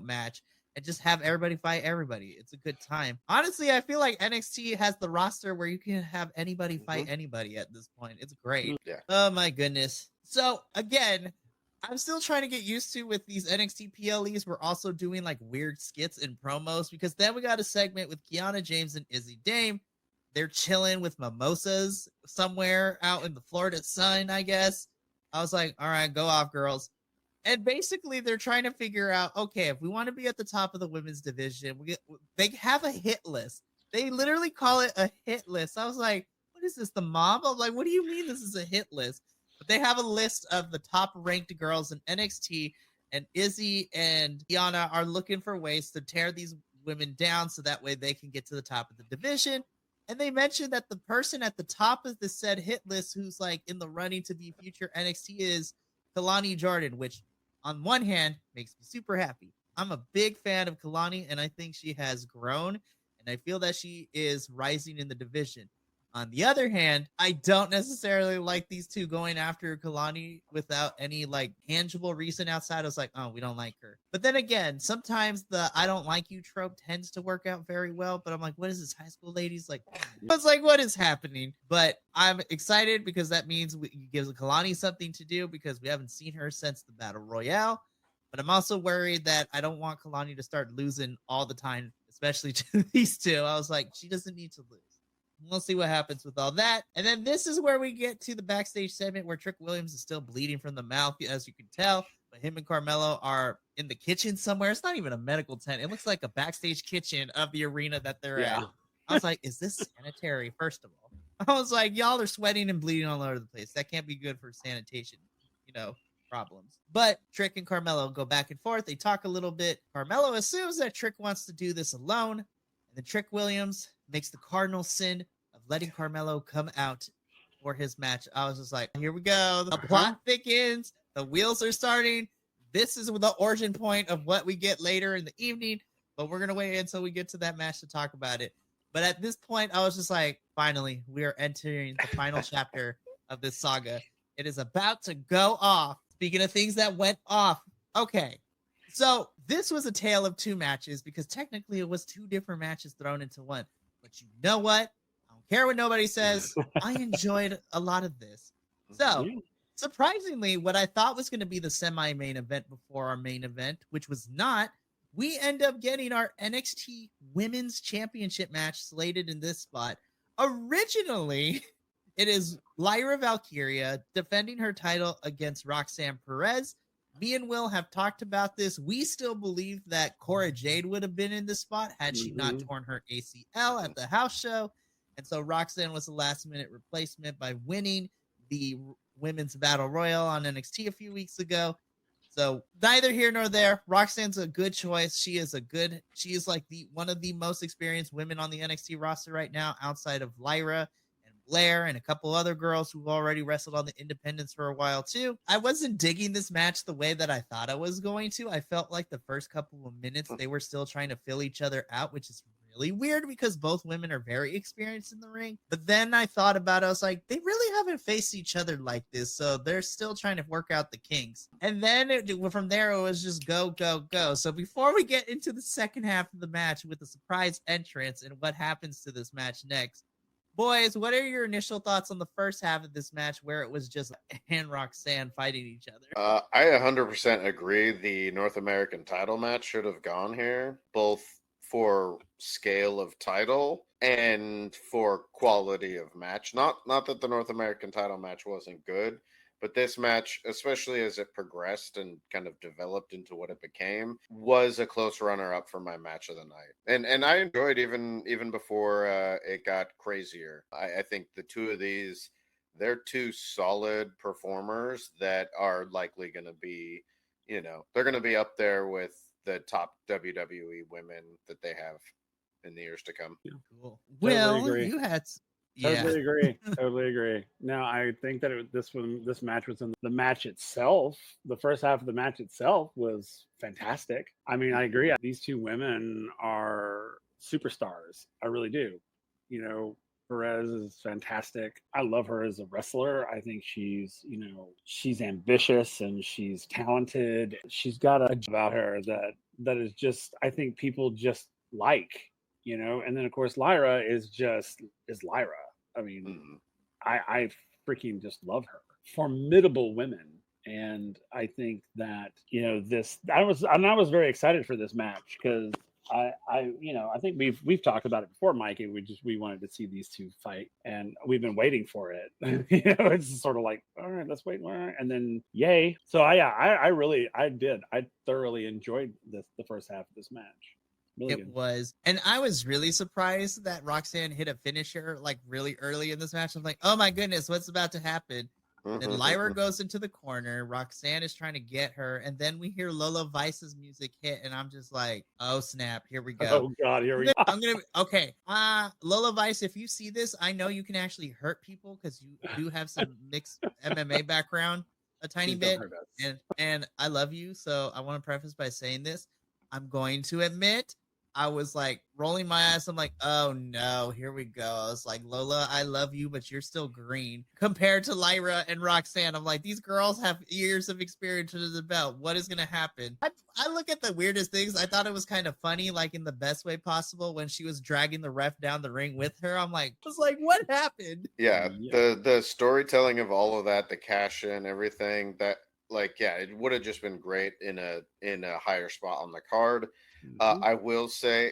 [SPEAKER 1] match and just have everybody fight everybody. It's a good time. Honestly, I feel like NXT has the roster where you can have anybody fight anybody at this point. It's great.
[SPEAKER 3] Yeah.
[SPEAKER 1] Oh, my goodness. So, again, I'm still trying to get used to with these NXT PLEs. We're also doing like weird skits and promos, because then we got a segment with Kiana James and Izzy Dame. They're chilling with mimosas somewhere out in the Florida sun, I guess. I was like, all right, go off, girls. And basically they're trying to figure out, okay, if we want to be at the top of the women's division, they have a hit list. They literally call it a hit list. I was like, what is this, the mob? I'm like, what do you mean this is a hit list? But they have a list of the top ranked girls in NXT, and Izzy and Kiana are looking for ways to tear these women down so that way they can get to the top of the division. And they mentioned that the person at the top of the said hit list who's like in the running to be future NXT is Kalani Jordan, which on one hand makes me super happy. I'm a big fan of Kalani, and I think she has grown, and I feel that she is rising in the division. On the other hand, I don't necessarily like these two going after Kalani without any like tangible reason outside. I was like, oh, we don't like her. But then again, sometimes the I don't like you trope tends to work out very well. But I'm like, what is this high school ladies like? I was like, what is happening? But I'm excited because that means it gives Kalani something to do because we haven't seen her since the Battle Royale. But I'm also worried that I don't want Kalani to start losing all the time, especially to these two. I was like, she doesn't need to lose. We'll see what happens with all that. And then this is where we get to the backstage segment where Trick Williams is still bleeding from the mouth, as you can tell. But him and Carmelo are in the kitchen somewhere. It's not even a medical tent. It looks like a backstage kitchen of the arena that they're at. I was like, is this sanitary, first of all? I was like, y'all are sweating and bleeding all over the place. That can't be good for sanitation, problems. But Trick and Carmelo go back and forth. They talk a little bit. Carmelo assumes that Trick wants to do this alone. And then Trick Williams makes the cardinal sin of letting Carmelo come out for his match. I was just like, here we go. The plot thickens. The wheels are starting. This is the origin point of what we get later in the evening. But we're going to wait until we get to that match to talk about it. But at this point, I was just like, finally, we are entering the final chapter of this saga. It is about to go off. Speaking of things that went off. Okay. So this was a tale of two matches because technically it was two different matches thrown into one. But you know what? I don't care what nobody says. I enjoyed a lot of this. So surprisingly, what I thought was going to be the semi-main event before our main event, which was not, we end up getting our NXT Women's Championship match slated in this spot. Originally, it is Lyra Valkyria defending her title against Roxanne Perez. Me and Will have talked about this. We still believe that Cora Jade would have been in this spot had she not torn her ACL at the house show. And so Roxanne was the last minute replacement by winning the Women's Battle Royal on NXT a few weeks ago. So neither here nor there. Roxanne's a good choice. She is like one of the most experienced women on the NXT roster right now, outside of Lyra and Blair and a couple other girls who've already wrestled on the independents for a while too. I wasn't digging this match the way that I thought I was going to. I felt like the first couple of minutes they were still trying to fill each other out, which is really weird because both women are very experienced in the ring. But then I thought about it. I was like, they really haven't faced each other like this. So they're still trying to work out the kinks. And then from there, it was just go, go, go. So before we get into the second half of the match with the surprise entrance and what happens to this match next, boys, what are your initial thoughts on the first half of this match where it was just and Roxanne fighting each other?
[SPEAKER 3] I 100% agree. The North American title match should have gone here, both for scale of title and for quality of match. Not that the North American title match wasn't good, but this match, especially as it progressed and kind of developed into what it became, was a close runner-up for my match of the night. And I enjoyed even before it got crazier. I think the two of these, they're two solid performers that are likely going to be, they're going to be up there with the top WWE women that they have in the years to come.
[SPEAKER 2] Yeah.
[SPEAKER 1] Cool.
[SPEAKER 2] Totally
[SPEAKER 1] Will,
[SPEAKER 2] agree.
[SPEAKER 1] you had...
[SPEAKER 2] Totally agree. Totally agree. Now, I think that this match was in the match itself. The first half of the match itself was fantastic. I mean, I agree. These two women are superstars. I really do. Perez is fantastic. I love her as a wrestler. I think she's ambitious and she's talented. She's got a about her that is just, I think people just like, and then of course Lyra is Lyra. I mean, I freaking just love her. Formidable women. And I think that, I was very excited for this match because I think we've talked about it before, Mike, and we wanted to see these two fight, and we've been waiting for it. It's sort of like, all right, let's wait, and then yay! So I thoroughly enjoyed the first half of this match. Really good.
[SPEAKER 1] Was, and I was really surprised that Roxanne hit a finisher like really early in this match. I'm like, oh my goodness, what's about to happen? Then Lyra goes into the corner. Roxanne is trying to get her. And then we hear Lola Vice's music hit. And I'm just like, oh, snap. Here we go.
[SPEAKER 2] Oh, God. Here we go.
[SPEAKER 1] Okay. Lola Vice, if you see this, I know you can actually hurt people because you do have some mixed MMA background a tiny bit. And I love you. So I want to preface by saying this. I'm going to admit, I was like rolling my eyes. I'm like, oh no, here we go. I was like, Lola, I love you, but you're still green compared to Lyra and Roxanne. I'm like, these girls have years of experience under the belt. What is going to happen? I look at the weirdest things. I thought it was kind of funny, like in the best way possible, when she was dragging the ref down the ring with her. I was like, what happened?
[SPEAKER 3] Yeah, the storytelling of all of that, the cash in, everything that, like, yeah, it would have just been great in a higher spot on the card. I will say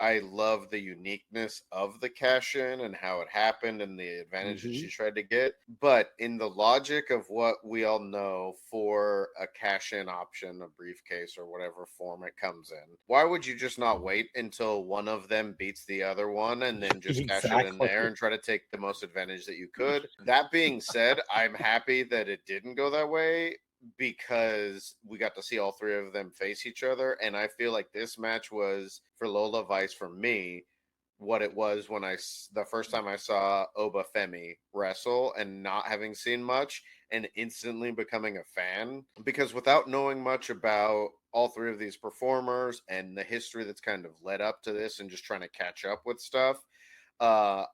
[SPEAKER 3] I love the uniqueness of the cash in and how it happened and the advantage that she tried to get. But in the logic of what we all know for a cash in option, a briefcase or whatever form it comes in, why would you just not wait until one of them beats the other one and then just cash it in there and try to take the most advantage that you could? That being said, I'm happy that it didn't go that way, because we got to see all three of them face each other. And I feel like this match was, for Lola Vice, for me, what it was when the first time I saw Oba Femi wrestle, and not having seen much and instantly becoming a fan, because without knowing much about all three of these performers and the history that's kind of led up to this and just trying to catch up with stuff, I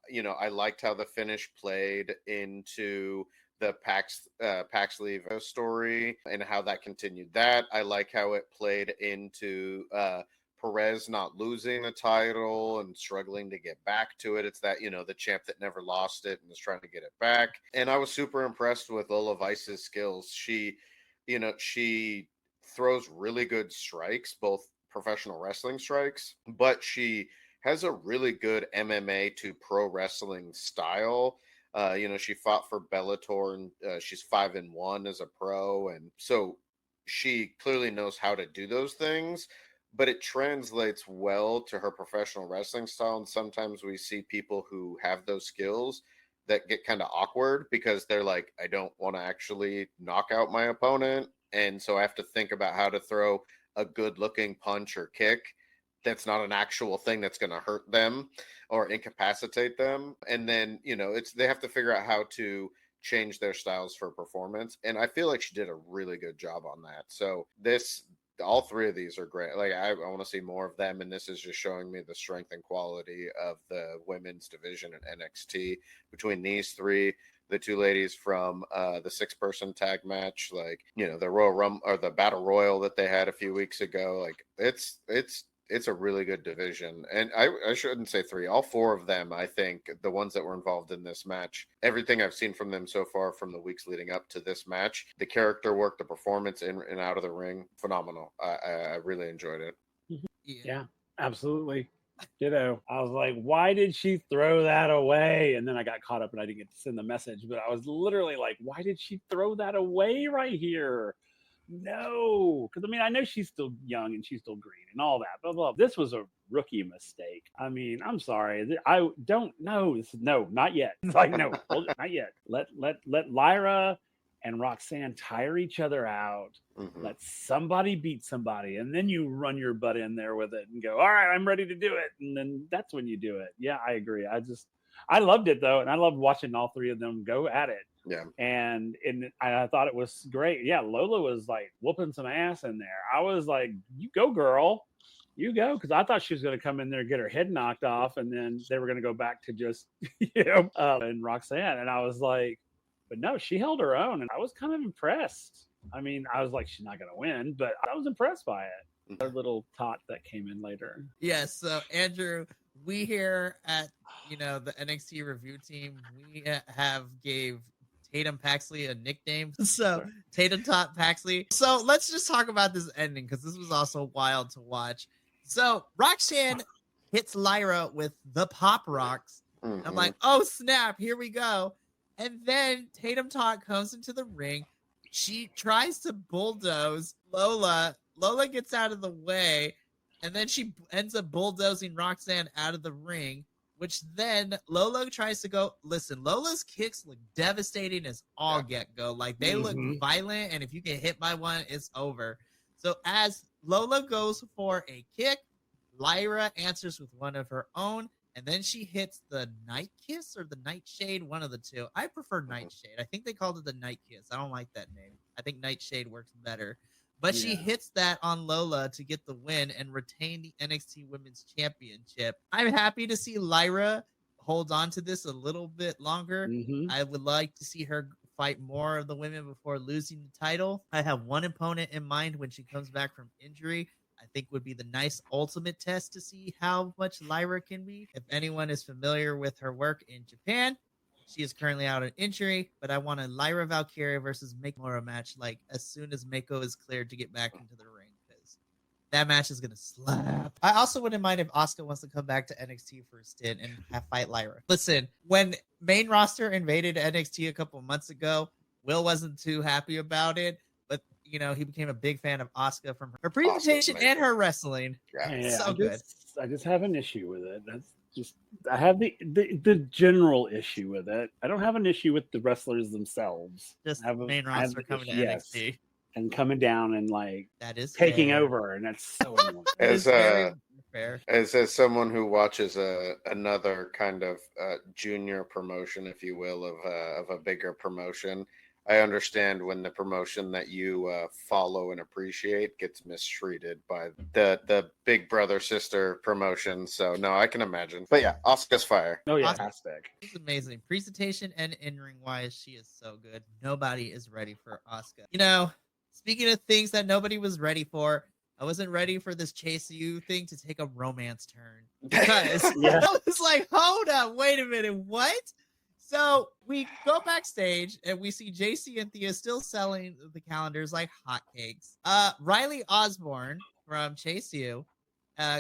[SPEAKER 3] liked how the finish played into the Paxley story and how that continued that. I like how it played into Perez not losing the title and struggling to get back to it. It's that, the champ that never lost it and is trying to get it back. And I was super impressed with Lola Vice's skills. She throws really good strikes, both professional wrestling strikes, but she has a really good MMA to pro wrestling style. She fought for Bellator, and she's 5-1 as a pro, and so she clearly knows how to do those things, but it translates well to her professional wrestling style. And sometimes we see people who have those skills that get kind of awkward because they're like, I don't want to actually knock out my opponent, and so I have to think about how to throw a good looking punch or kick that's not an actual thing that's going to hurt them or incapacitate them. And then, they have to figure out how to change their styles for performance. And I feel like she did a really good job on that. So all three of these are great. Like, I want to see more of them. And this is just showing me the strength and quality of the women's division in NXT between these three, the two ladies from the 6-person tag match, like, the Royal Rumble or the Battle Royal that they had a few weeks ago. Like, it's a really good division. And I shouldn't say three, all four of them. I think the ones that were involved in this match, everything I've seen from them so far from the weeks leading up to this match, the character work, the performance in and out of the ring, phenomenal. I really enjoyed it.
[SPEAKER 2] Yeah, absolutely. I was like, why did she throw that away? And then I got caught up and I didn't get to send the message, but I was literally like, why did she throw that away right here? No, because I know she's still young and she's still green and all that, blah, blah. This was a rookie mistake. I'm sorry. I don't know. No, not yet. It's like, no, hold it, not yet. Let Lyra and Roxanne tire each other out. Let somebody beat somebody, and then you run your butt in there with it and go, all right, I'm ready to do it. And then that's when you do it. Yeah, I agree. I loved it though, and I loved watching all three of them go at it.
[SPEAKER 3] Yeah.
[SPEAKER 2] And I thought it was great. Yeah, Lola was like whooping some ass in there. I was like, you go, girl. You go. Because I thought she was going to come in there and get her head knocked off, and then they were going to go back to just, and Roxanne. And I was like, but no, she held her own. And I was kind of impressed. I was like, she's not going to win, but I was impressed by it. A little tot that came in later.
[SPEAKER 1] Yes. So, Andrew, we here at, the NXT review team, we gave Tatum Paxley a nickname. So Tatum Tot Paxley. So let's just talk about this ending, because this was also wild to watch. So Roxanne hits Lyra with the Pop Rocks. I'm like, oh snap, here we go. And then Tatum Tot comes into the ring. She tries to bulldoze Lola. Lola gets out of the way, and then she ends up bulldozing Roxanne out of the ring, which then Lola tries to go. Listen, Lola's kicks look devastating as all get go. Like, they look violent, and if you get hit by one, it's over. So as Lola goes for a kick, Lyra answers with one of her own, and then she hits the Night Kiss or the Nightshade, one of the two. I prefer Nightshade. I think they called it the Night Kiss. I don't like that name. I think Nightshade works better. But she hits that on Lola to get the win and retain the NXT Women's Championship. I'm happy to see Lyra hold on to this a little bit longer. I would like to see her fight more of the women before losing the title. I have one opponent in mind when she comes back from injury. I think would be the nice ultimate test to see how much Lyra can be. If anyone is familiar with her work in Japan, she is currently out on injury, but I want a Lyra Valkyria versus Mako match like as soon as Mako is cleared to get back into the ring, because that match is gonna slap. I also wouldn't mind if Asuka wants to come back to NXT for a stint and fight Lyra. Listen, when main roster invaded NXT a couple months ago, Will wasn't too happy about it, but you know, he became a big fan of Asuka from her presentation and her wrestling. So good.
[SPEAKER 2] I just have an issue with it. That's just, I have the general issue with it. I don't have an issue with the wrestlers themselves.
[SPEAKER 1] Just main roster coming to NXT
[SPEAKER 2] and coming down and like
[SPEAKER 1] that is
[SPEAKER 2] taking over, and that's so annoying.
[SPEAKER 3] As someone who watches another kind of junior promotion, if you will, of a bigger promotion, I understand when the promotion that you follow and appreciate gets mistreated by the big brother sister promotion. So no, I can imagine. But yeah, Asuka's fire.
[SPEAKER 2] Oh yeah, fantastic.
[SPEAKER 1] It's amazing. Presentation and in-ring wise, she is so good. Nobody is ready for Asuka. You know, speaking of things that nobody was ready for, I wasn't ready for this Chase U thing to take a romance turn. Because I was like, hold up, wait a minute, what? So we go backstage and we see JC and Thea still selling the calendars like hotcakes. Riley Osborne from Chase U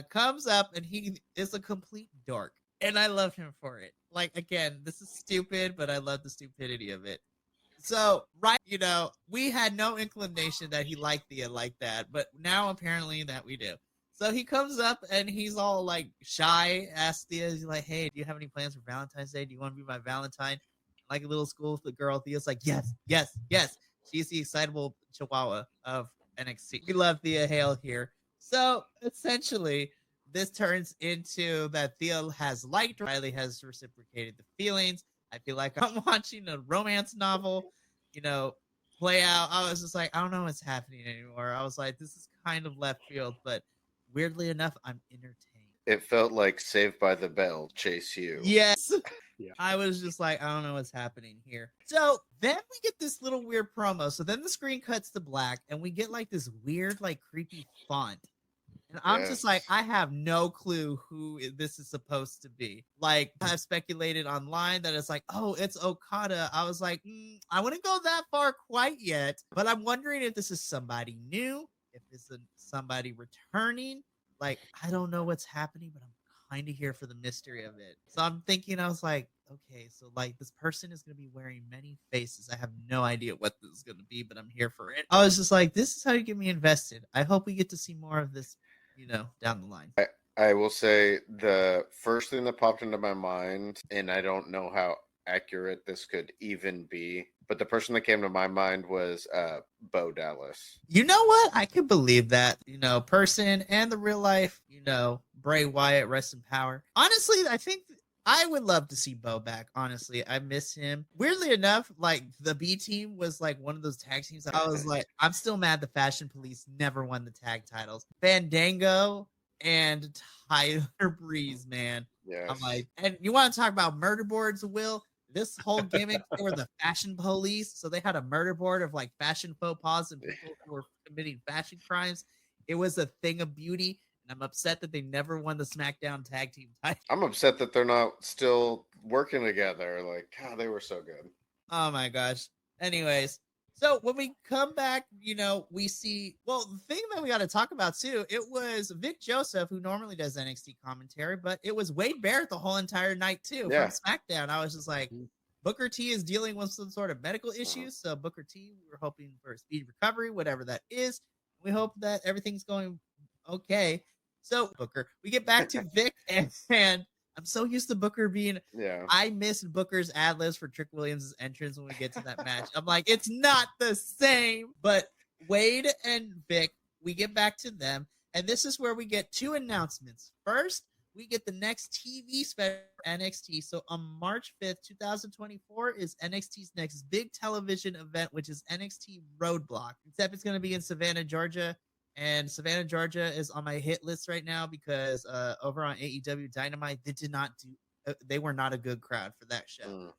[SPEAKER 1] comes up and he is a complete dork. And I love him for it. Like, again, this is stupid, but I love the stupidity of it. So, right, you know, we had no inclination that he liked Thea like that, but now apparently that we do. So he comes up and he's all like shy, asks Thea, he's like, hey, do you have any plans for Valentine's Day? Do you want to be my Valentine? Like a little school girl. Thea's like, yes. She's the excitable chihuahua of NXT. We love Thea Hale here. So essentially, this turns into that Thea has liked Riley, has reciprocated the feelings. I feel like I'm watching a romance novel, you know, play out. I was just like, I don't know what's happening anymore. I was like, this is kind of left field, but weirdly enough, I'm entertained.
[SPEAKER 3] It felt like Saved by the Bell, Chase U.
[SPEAKER 1] Yes.
[SPEAKER 2] Yeah.
[SPEAKER 1] I was just like, I don't know what's happening here. So then we get this little weird promo. So then the screen cuts to black and we get like this weird, like creepy font. And I'm just like, I have no clue who this is supposed to be. Like, I've speculated online that it's like, oh, it's Okada. I was like, I wouldn't go that far quite yet. But I'm wondering if this is somebody new, if this is somebody returning. Like, I don't know what's happening, but I'm kind of here for the mystery of it. So I'm thinking, I was like, okay, so like this person is going to be wearing many faces. I have no idea what this is going to be, but I'm here for it. I was just like, this is how you get me invested. I hope we get to see more of this, you know, down the line.
[SPEAKER 3] I will say the first thing that popped into my mind, and I don't know how accurate this could even be, but the person that came to my mind was Bo Dallas.
[SPEAKER 1] You know what? I can believe that, you know, person and the real life, you know, Bray Wyatt, rest in power. Honestly, I think I would love to see Bo back. Honestly, I miss him. Weirdly enough, like the B team was like one of those tag teams. I was like, I'm still mad the Fashion Police never won the tag titles. Fandango and Tyler Breeze, man.
[SPEAKER 3] Yes.
[SPEAKER 1] I'm like, and you want to talk about murder boards, Will? This whole gimmick, they were the Fashion Police. So they had a murder board of like fashion faux pas and people who were committing fashion crimes. It was a thing of beauty. And I'm upset that they never won the SmackDown tag team title.
[SPEAKER 3] I'm upset that they're not still working together. Like, God, they were so good.
[SPEAKER 1] Oh my gosh. Anyways, so when we come back, you know, we see, well, the thing that we got to talk about too, it was Vic Joseph, who normally does NXT commentary, but it was Wade Barrett the whole entire night too from SmackDown. I was just like, Booker T is dealing with some sort of medical issues. So Booker T, we're hoping for a speedy recovery, whatever that is. We hope that everything's going okay. So Booker, we get back to Vic and I'm so used to Booker being, I missed Booker's ad-libs for Trick Williams' entrance when we get to that match. I'm like, it's not the same. But Wade and Vic, we get back to them. And this is where we get two announcements. First, we get the next TV special for NXT. So on March 5th, 2024 is NXT's next big television event, which is NXT Roadblock. Except it's going to be in Savannah, Georgia. And Savannah, Georgia is on my hit list right now because over on AEW Dynamite, they were not a good crowd for that show. And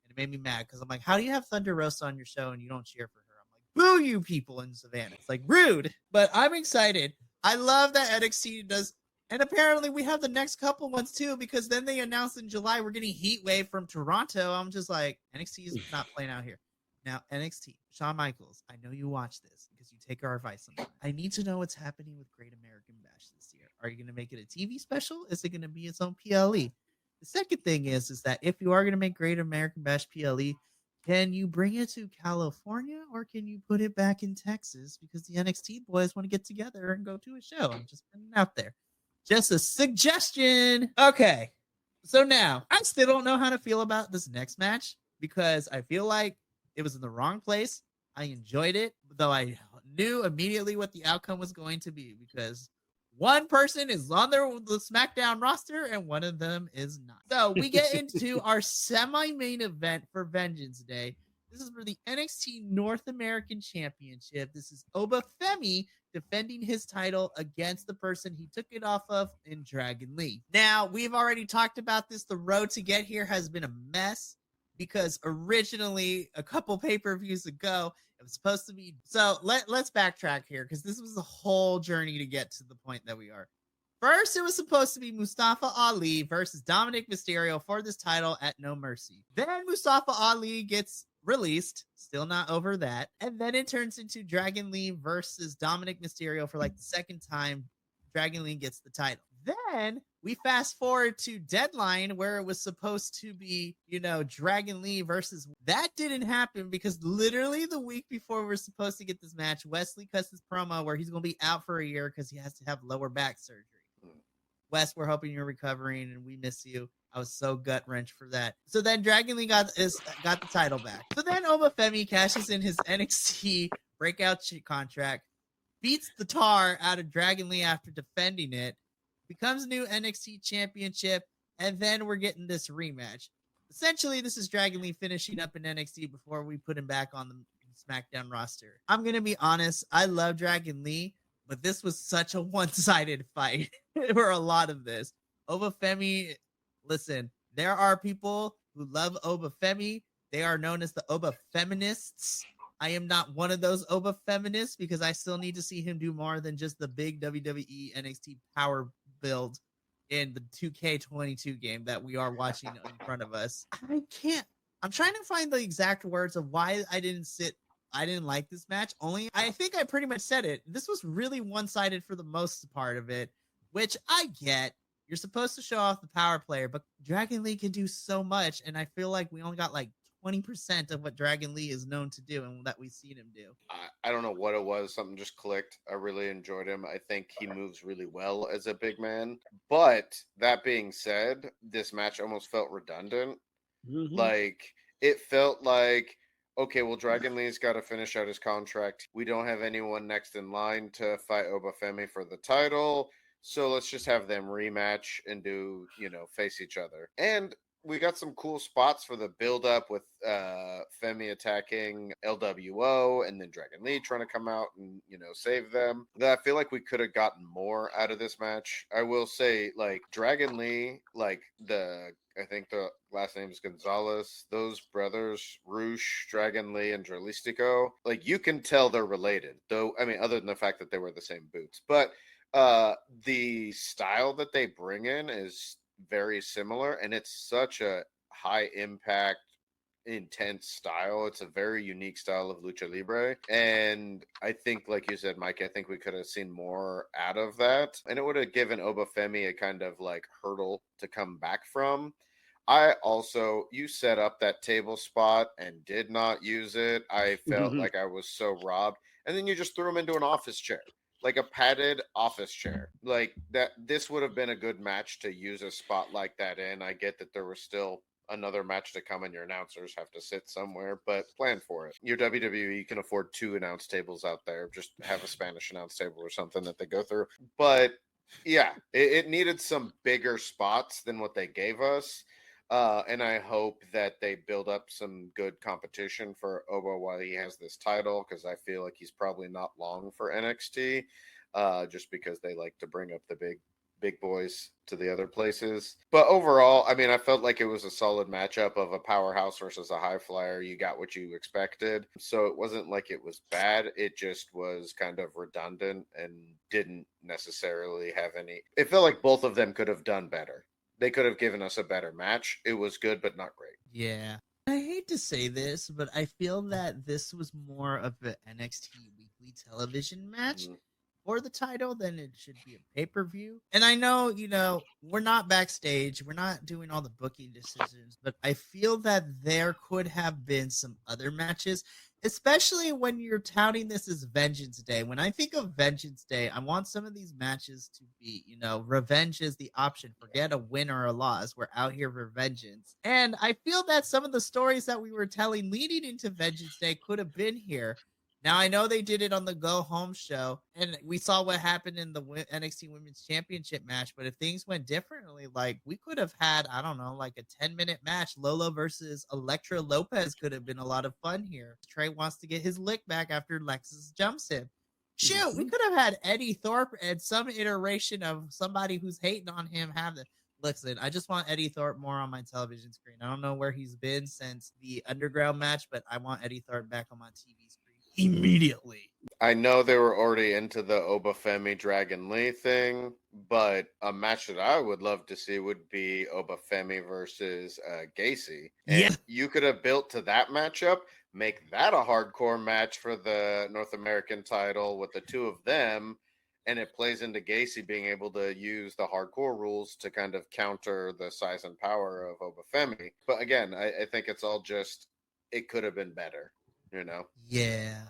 [SPEAKER 1] it made me mad because I'm like, how do you have Thunder Rosa on your show and you don't cheer for her? I'm like, boo you people in Savannah. It's like rude, but I'm excited. I love that NXT does. And apparently we have the next couple ones too, because then they announced in July we're getting Heat Wave from Toronto. I'm just like, NXT is not playing out here. Now, NXT, Shawn Michaels, I know you watch this because you take our advice on it. I need to know what's happening with Great American Bash this year. Are you going to make it a TV special? Is it going to be its own PLE? The second thing is that if you are going to make Great American Bash PLE, can you bring it to California or can you put it back in Texas? Because the NXT boys want to get together and go to a show. I'm just putting it out there. Just a suggestion. Okay. So now I still don't know how to feel about this next match because I feel like it was in the wrong place. I enjoyed it, though I knew immediately what the outcome was going to be because one person is on the SmackDown roster and one of them is not. So we get into our semi-main event for Vengeance Day. This is for the NXT North American Championship. This is Oba Femi defending his title against the person he took it off of in Dragon Lee. Now, we've already talked about this. The road to get here has been a mess because originally, a couple pay-per-views ago, it was supposed to be. So let's backtrack here because this was a whole journey to get to the point that we are. First, it was supposed to be Mustafa Ali versus Dominic Mysterio for this title at No Mercy. Then Mustafa Ali gets released, still not over that. And then it turns into Dragon Lee versus Dominic Mysterio for like the second time. Dragon Lee gets the title. Then we fast forward to Deadline where it was supposed to be, Dragon Lee versus. That didn't happen because literally the week before we were supposed to get this match, Wesley cuts his promo where he's going to be out for a year because he has to have lower back surgery. Wes, we're hoping you're recovering and we miss you. I was so gut wrenched for that. So then Dragon Lee got the title back. So then Oba Femi cashes in his NXT breakout contract, beats the tar out of Dragon Lee after defending it, becomes new NXT championship, and then we're getting this rematch. Essentially, this is Dragon Lee finishing up in NXT before we put him back on the SmackDown roster. I'm going to be honest. I love Dragon Lee, but this was such a one-sided fight for a lot of this. Oba Femi, listen, there are people who love Oba Femi. They are known as the Oba Feminists. I am not one of those Oba Feminists because I still need to see him do more than just the big WWE NXT power build in the 2K22 game that we are watching in front of us. I'm trying to find the exact words of why I didn't like this match. I think I pretty much said it. This was really one-sided for the most part of it, which I get. You're supposed to show off the power player, but Dragon Lee can do so much, and I feel like we only got like 20% of what Dragon Lee is known to do and that we've seen him do.
[SPEAKER 3] I don't know what it was. Something just clicked. I really enjoyed him. I think he moves really well as a big man. But that being said, this match almost felt redundant. Mm-hmm. Like, it felt like, okay, well, Dragon Lee's got to finish out his contract. We don't have anyone next in line to fight Oba Femi for the title. So let's just have them rematch and do, face each other. And we got some cool spots for the build-up with Femi attacking LWO and then Dragon Lee trying to come out and, save them. I feel like we could have gotten more out of this match. I will say, like, Dragon Lee, like, I think the last name is Gonzalez. Those brothers, Roosh, Dragon Lee, and Dralistico, like, you can tell they're related. Though, I mean, other than the fact that they wear the same boots. But the style that they bring in is very similar, and it's such a high impact, intense style. It's a very unique style of lucha libre, and I think, like you said, Mike, I think we could have seen more out of that, and it would have given Oba Femi a kind of like hurdle to come back from. You set up that table spot and did not use it. I felt like I was so robbed, and then you just threw him into an office chair. Like a padded office chair. Like that, this would have been a good match to use a spot like that in. I get that there was still another match to come and your announcers have to sit somewhere, but plan for it. Your WWE can afford 2 announce tables out there. Just have a Spanish announce table or something that they go through. But Yeah, it needed some bigger spots than what they gave us. And I hope that they build up some good competition for Oba while he has this title, because I feel like he's probably not long for NXT, just because they like to bring up the big boys to the other places. But overall, I mean, I felt like it was a solid matchup of a powerhouse versus a high flyer. You got what you expected. So it wasn't like it was bad. It just was kind of redundant and didn't necessarily have any. It felt like both of them could have done better. They could have given us a better match. It was good, but not great.
[SPEAKER 1] Yeah. I hate to say this, but I feel that this was more of an NXT weekly television match for the title than it should be a pay-per-view. And I know, we're not backstage, we're not doing all the booking decisions, but I feel that there could have been some other matches, especially when you're touting this as Vengeance Day. When I think of Vengeance Day, I want some of these matches to be, revenge is the option. Forget a win or a loss. We're out here for vengeance. And I feel that some of the stories that we were telling leading into Vengeance Day could have been here. Now, I know they did it on the Go Home show, and we saw what happened in the NXT Women's Championship match, but if things went differently, like, we could have had, I don't know, like a 10-minute match. Lola versus Elektra Lopez could have been a lot of fun here. Trey wants to get his lick back after Lexus jumps him. Shoot, we could have had Eddie Thorpe and some iteration of somebody who's hating on him have the... Listen, I just want Eddie Thorpe more on my television screen. I don't know where he's been since the Underground match, but I want Eddie Thorpe back on my TV screen immediately.
[SPEAKER 3] I know they were already into the Obafemi Dragon Lee thing, but a match that I would love to see would be Obafemi versus Gacy. And you could have built to that matchup, make that a hardcore match for the North American title with the two of them, and it plays into Gacy being able to use the hardcore rules to kind of counter the size and power of Obafemi. But again, I think it's all just, it could have been better,
[SPEAKER 1] Yeah.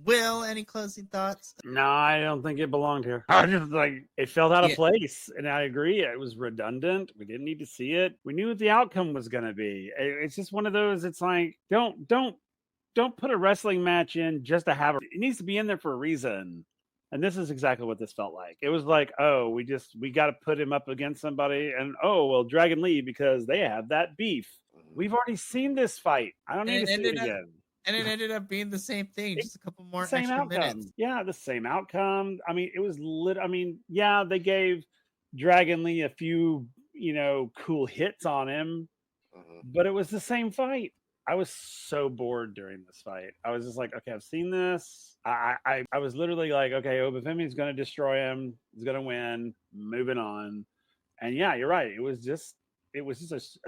[SPEAKER 1] Will, any closing thoughts?
[SPEAKER 2] No, I don't think it belonged here. I just it felt out of place, and I agree. It was redundant. We didn't need to see it. We knew what the outcome was going to be. It's just one of those. It's like don't put a wrestling match in just to have it. It needs to be in there for a reason. And this is exactly what this felt like. It was like, oh, we got to put him up against somebody, and Dragon Lee, because they have that beef. We've already seen this fight. I don't need to see it again.
[SPEAKER 1] And it ended up being the same thing, just a couple more
[SPEAKER 2] extra minutes. Yeah, the same outcome. I mean, it was lit. I mean, yeah, they gave Dragon Lee a few, cool hits on him, but it was the same fight. I was so bored during this fight. I was just like, okay, I've seen this. I was literally like, okay, Obafemi's going to destroy him. He's going to win. Moving on. And yeah, you're right. It was just a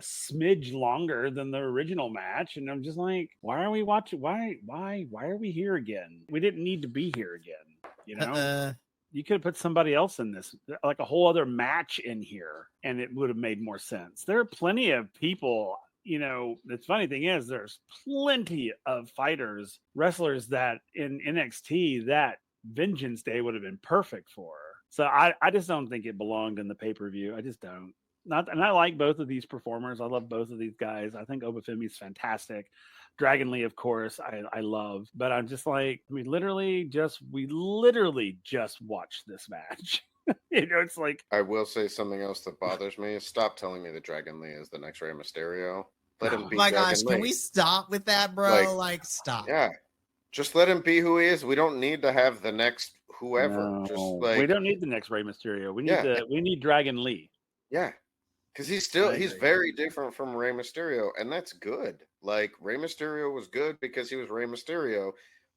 [SPEAKER 2] smidge longer than the original match, and I'm just like, why are we watching? Why are we here again? We didn't need to be here again. You could have put somebody else in this, like a whole other match in here, and it would have made more sense. There are plenty of people. The funny thing is, there's plenty of wrestlers that in NXT that Vengeance Day would have been perfect for. So I just don't think it belonged in the pay-per-view. I just don't. And I like both of these performers. I love both of these guys. I think Obafemi's fantastic. Dragon Lee, of course, I love. But I'm just like, we literally just watched this match. It's like,
[SPEAKER 3] I will say something else that bothers me. Stop telling me that Dragon Lee is the next Rey Mysterio. Let him be.
[SPEAKER 1] Oh my
[SPEAKER 3] Dragon
[SPEAKER 1] gosh,
[SPEAKER 3] Lee.
[SPEAKER 1] can we stop with that, bro? Stop.
[SPEAKER 3] Yeah, just let him be who he is. We don't need to have the next whoever.
[SPEAKER 2] No, we don't need the next Rey Mysterio. We need Dragon Lee.
[SPEAKER 3] Yeah. Because he's very different from Rey Mysterio, and that's good. Like, Rey Mysterio was good because he was Rey Mysterio.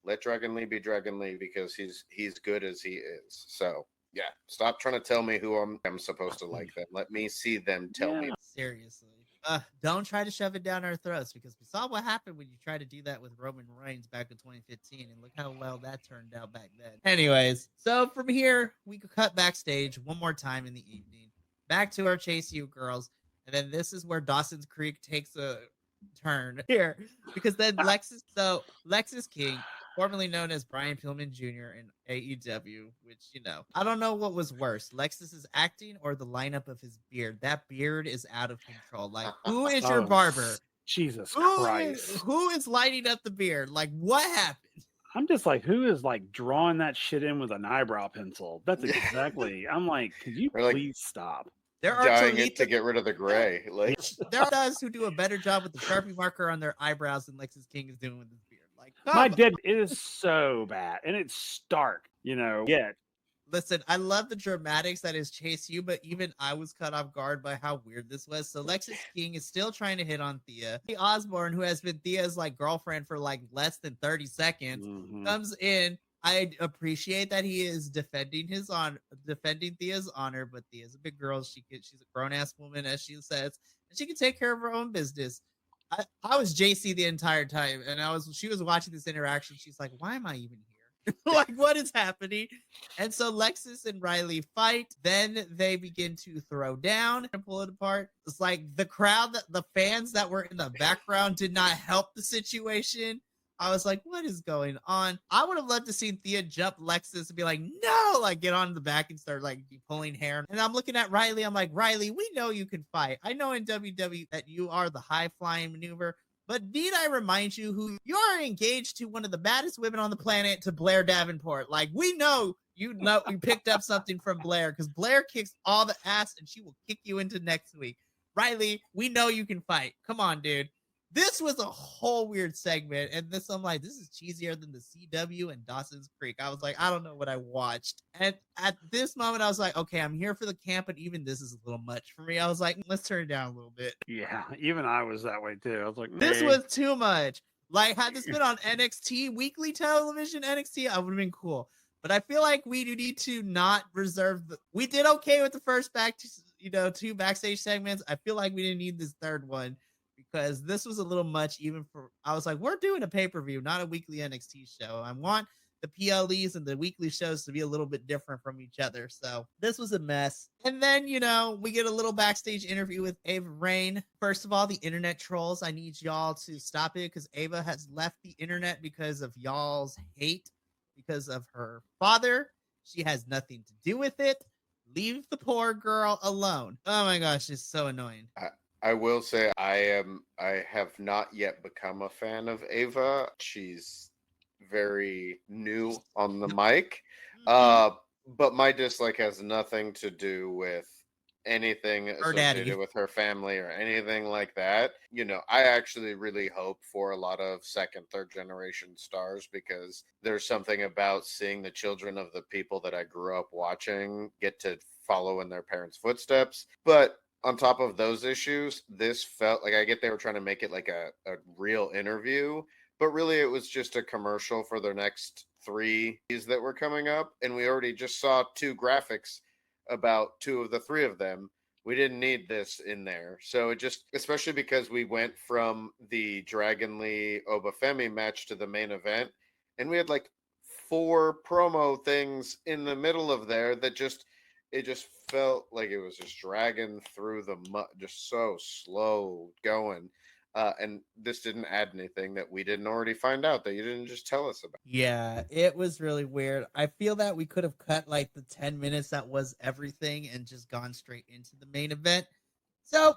[SPEAKER 3] Let Dragon Lee be Dragon Lee because he's good as he is. So, yeah, stop trying to tell me who I'm supposed to like them. Let me see them tell me.
[SPEAKER 1] Seriously. Don't try to shove it down our throats, because we saw what happened when you tried to do that with Roman Reigns back in 2015, and look how well that turned out back then. Anyways, so from here, we could cut backstage one more time in the evening. Back to our Chase U girls. And then this is where Dawson's Creek takes a turn here, because then Lexus King, formerly known as Brian Pillman Jr. in AEW, which, I don't know what was worse, Lexus's acting or the lineup of his beard. That beard is out of control. Like, who is your barber?
[SPEAKER 2] Jesus Christ.
[SPEAKER 1] Who is lighting up the beard? Like, what happened?
[SPEAKER 2] I'm just like, who is like drawing that shit in with an eyebrow pencil? That's exactly. I'm like, could you
[SPEAKER 3] Or, like,
[SPEAKER 2] please stop?
[SPEAKER 1] There are
[SPEAKER 3] Dyeing it to
[SPEAKER 1] Talitha-
[SPEAKER 3] get rid of the gray. Like,
[SPEAKER 1] there are guys who do a better job with the Sharpie marker on their eyebrows than Lexus King is doing with his beard. Like,
[SPEAKER 2] My
[SPEAKER 1] come
[SPEAKER 2] dad, it is so bad and it's stark, you know. Yeah,
[SPEAKER 1] Listen, I love the dramatics that is Chase U, but even I was caught off guard by how weird this was. So Lexus King is still trying to hit on Thea. Osborne, who has been Thea's like girlfriend for like less than 30 seconds, comes in. I appreciate that he is defending Thea's honor, but Thea's a big girl. She's a grown ass woman, as she says, and she can take care of her own business. I was JC the entire time, and she was watching this interaction. She's like, "Why am I even here? Like, what is happening?" And so Lexus and Riley fight. Then they begin to throw down and pull it apart. It's like the crowd, the fans that were in the background did not help the situation. I was like, what is going on? I would have loved to see Thea jump Lexus and be like, no, like get on the back and start like pulling hair. And I'm looking at Riley. I'm like, Riley, we know you can fight. I know in WWE that you are the high flying maneuver. But need I remind you who you're engaged to one of the baddest women on the planet, to Blair Davenport. Like, we know you picked up something from Blair, because Blair kicks all the ass and she will kick you into next week. Riley, we know you can fight. Come on, dude. This was a whole weird segment, and I'm like, this is cheesier than the CW and Dawson's Creek. I was like, I don't know what I watched. And at this moment, I was like, okay, I'm here for the camp, but even this is a little much for me. I was like, let's turn it down a little bit.
[SPEAKER 2] Yeah, even I was that way too. I was like,
[SPEAKER 1] this was too much. Like, had this been on NXT, weekly television NXT, I would have been cool. But I feel like we do need to not reserve we did okay with the first two backstage segments. I feel like we didn't need this third one, because this was a little much even for, I was like, we're doing a pay-per-view, not a weekly NXT show. I want the PLEs and the weekly shows to be a little bit different from each other. So this was a mess. And then, we get a little backstage interview with Ava Rain. First of all, the internet trolls, I need y'all to stop it, because Ava has left the internet because of y'all's hate, because of her father. She has nothing to do with it. Leave the poor girl alone. Oh my gosh, it's so annoying.
[SPEAKER 3] I will say I have not yet become a fan of Ava. She's very new on the mic. But my dislike has nothing to do with anything associated with her family or anything like that. I actually really hope for a lot of second, third generation stars, because there's something about seeing the children of the people that I grew up watching get to follow in their parents' footsteps. But on top of those issues, this felt like, I get they were trying to make it like a real interview, but really it was just a commercial for their next 3 that were coming up. And we already just saw 2 graphics about 2 of the 3 of them. We didn't need this in there. So it just, especially because we went from the Dragon Lee Obafemi match to the main event, and we had like 4 promo things in the middle of there that it just felt like it was just dragging through the mud, just so slow going. And this didn't add anything that we didn't already find out, that you didn't just tell us about.
[SPEAKER 1] Yeah, it was really weird. I feel that we could have cut like the 10 minutes that was everything and just gone straight into the main event. So,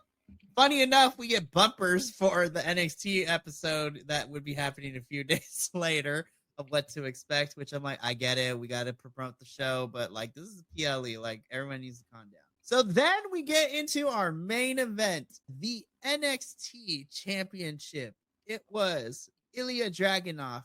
[SPEAKER 1] funny enough, we get bumpers for the NXT episode that would be happening a few days later of what to expect, which I'm like, I get it. We got to promote the show, but like, this is PLE. Like, everyone needs to calm down. So then we get into our main event, the NXT Championship. It was Ilya Dragunov.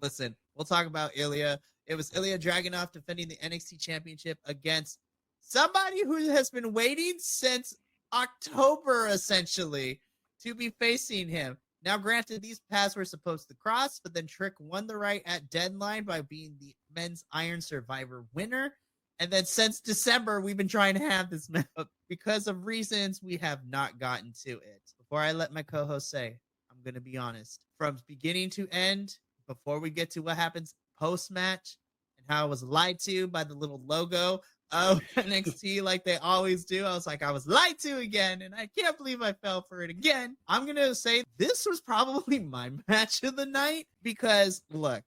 [SPEAKER 1] Listen, we'll talk about Ilya. It was Ilya Dragunov defending the NXT Championship against somebody who has been waiting since October, essentially, to be facing him. Now, granted, these paths were supposed to cross, but then Trick won the right at deadline by being the men's Iron Survivor winner. And then since December, we've been trying to have this match, but because of reasons, we have not gotten to it. Before I let my co-host say, I'm going to be honest. From beginning to end, before we get to what happens post-match and how I was lied to by the little logo of NXT like they always do, I was like, I was lied to again, and I can't believe I fell for it again. I'm going to say this was probably my match of the night, because, look,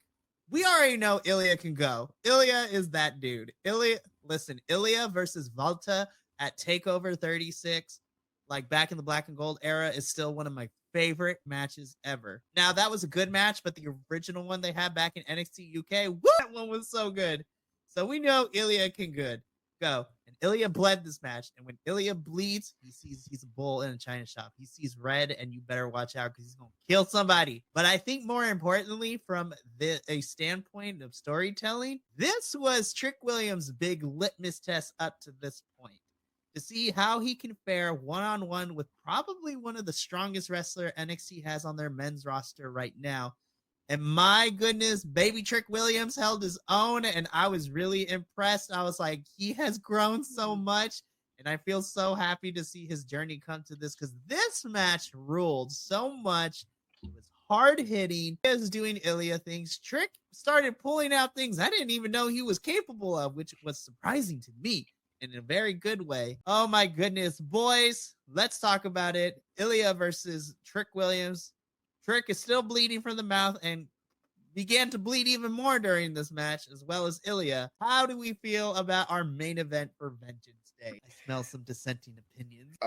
[SPEAKER 1] we already know Ilya can go. Ilya is that dude. Ilya versus Volta at TakeOver 36, like back in the Black and Gold era, is still one of my favorite matches ever. Now, that was a good match, but the original one they had back in NXT UK, that one was so good. So we know Ilya can go. And Ilya bled this match. And when Ilya bleeds, he sees he's a bull in a china shop. He sees red, and you better watch out because he's going to kill somebody. But I think more importantly, from a standpoint of storytelling, this was Trick Williams' big litmus test up to this point, to see how he can fare one-on-one with probably one of the strongest wrestler NXT has on their men's roster right now. And my goodness, baby Trick Williams held his own, and I was really impressed. I was like, he has grown so much, and I feel so happy to see his journey come to this, because this match ruled so much. It was hard-hitting. He was doing Ilya things. Trick started pulling out things I didn't even know he was capable of, which was surprising to me in a very good way. Oh my goodness, boys, let's talk about it. Ilya versus Trick Williams. Trick is still bleeding from the mouth and began to bleed even more during this match, as well as Ilya. How do we feel about our main event for Vengeance Day? I smell some dissenting opinions.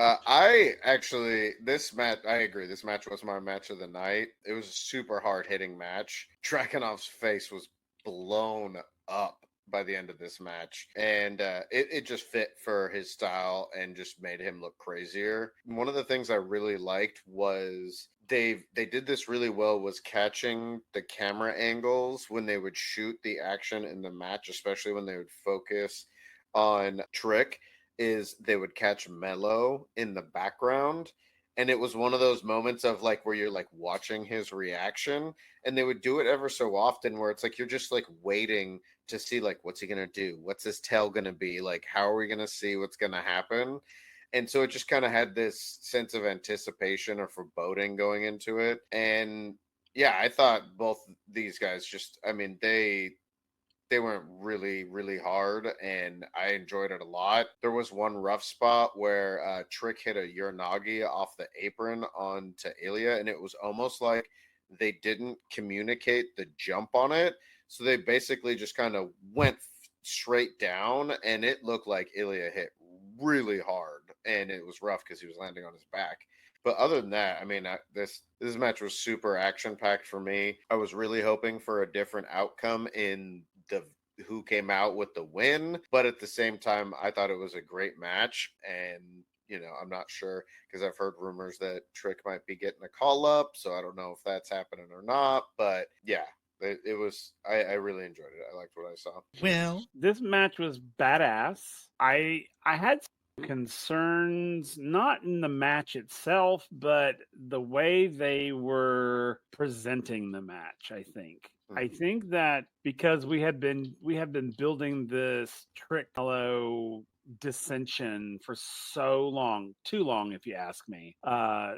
[SPEAKER 3] This match, I agree. This match was my match of the night. It was a super hard hitting match. Dragunov's face was blown up by the end of this match, and it just fit for his style and just made him look crazier. One of the things I really liked was they did this really well, was catching the camera angles when they would shoot the action in the match, especially when they would focus on Trick, is they would catch Mello in the background. And it was one of those moments of like where you're like watching his reaction, and they would do it ever so often where it's like you're just like waiting to see like what's he gonna do, what's his tail gonna be, like how are we gonna see what's gonna happen. And so it just kind of had this sense of anticipation or foreboding going into it. And yeah, I thought both these guys just, I mean, they went really, really hard, and I enjoyed it a lot. There was one rough spot where Trick hit a Uranagi off the apron onto Ilya, and it was almost like they didn't communicate the jump on it. So they basically just kind of went straight down, and it looked like Ilya hit really hard, and it was rough because he was landing on his back. But other than that, I mean, this match was super action-packed for me. I was really hoping for a different outcome in the who came out with the win, but at the same time, I thought it was a great match. And you know, I'm not sure because I've heard rumors that Trick might be getting a call up, so I don't know if that's happening or not. But yeah, it was. I really enjoyed it. I liked what I saw.
[SPEAKER 1] Well,
[SPEAKER 2] This match was badass. I had some concerns, not in the match itself, but the way they were presenting the match. I think that because we have been building this Trick Mello dissension for so long, too long if you ask me,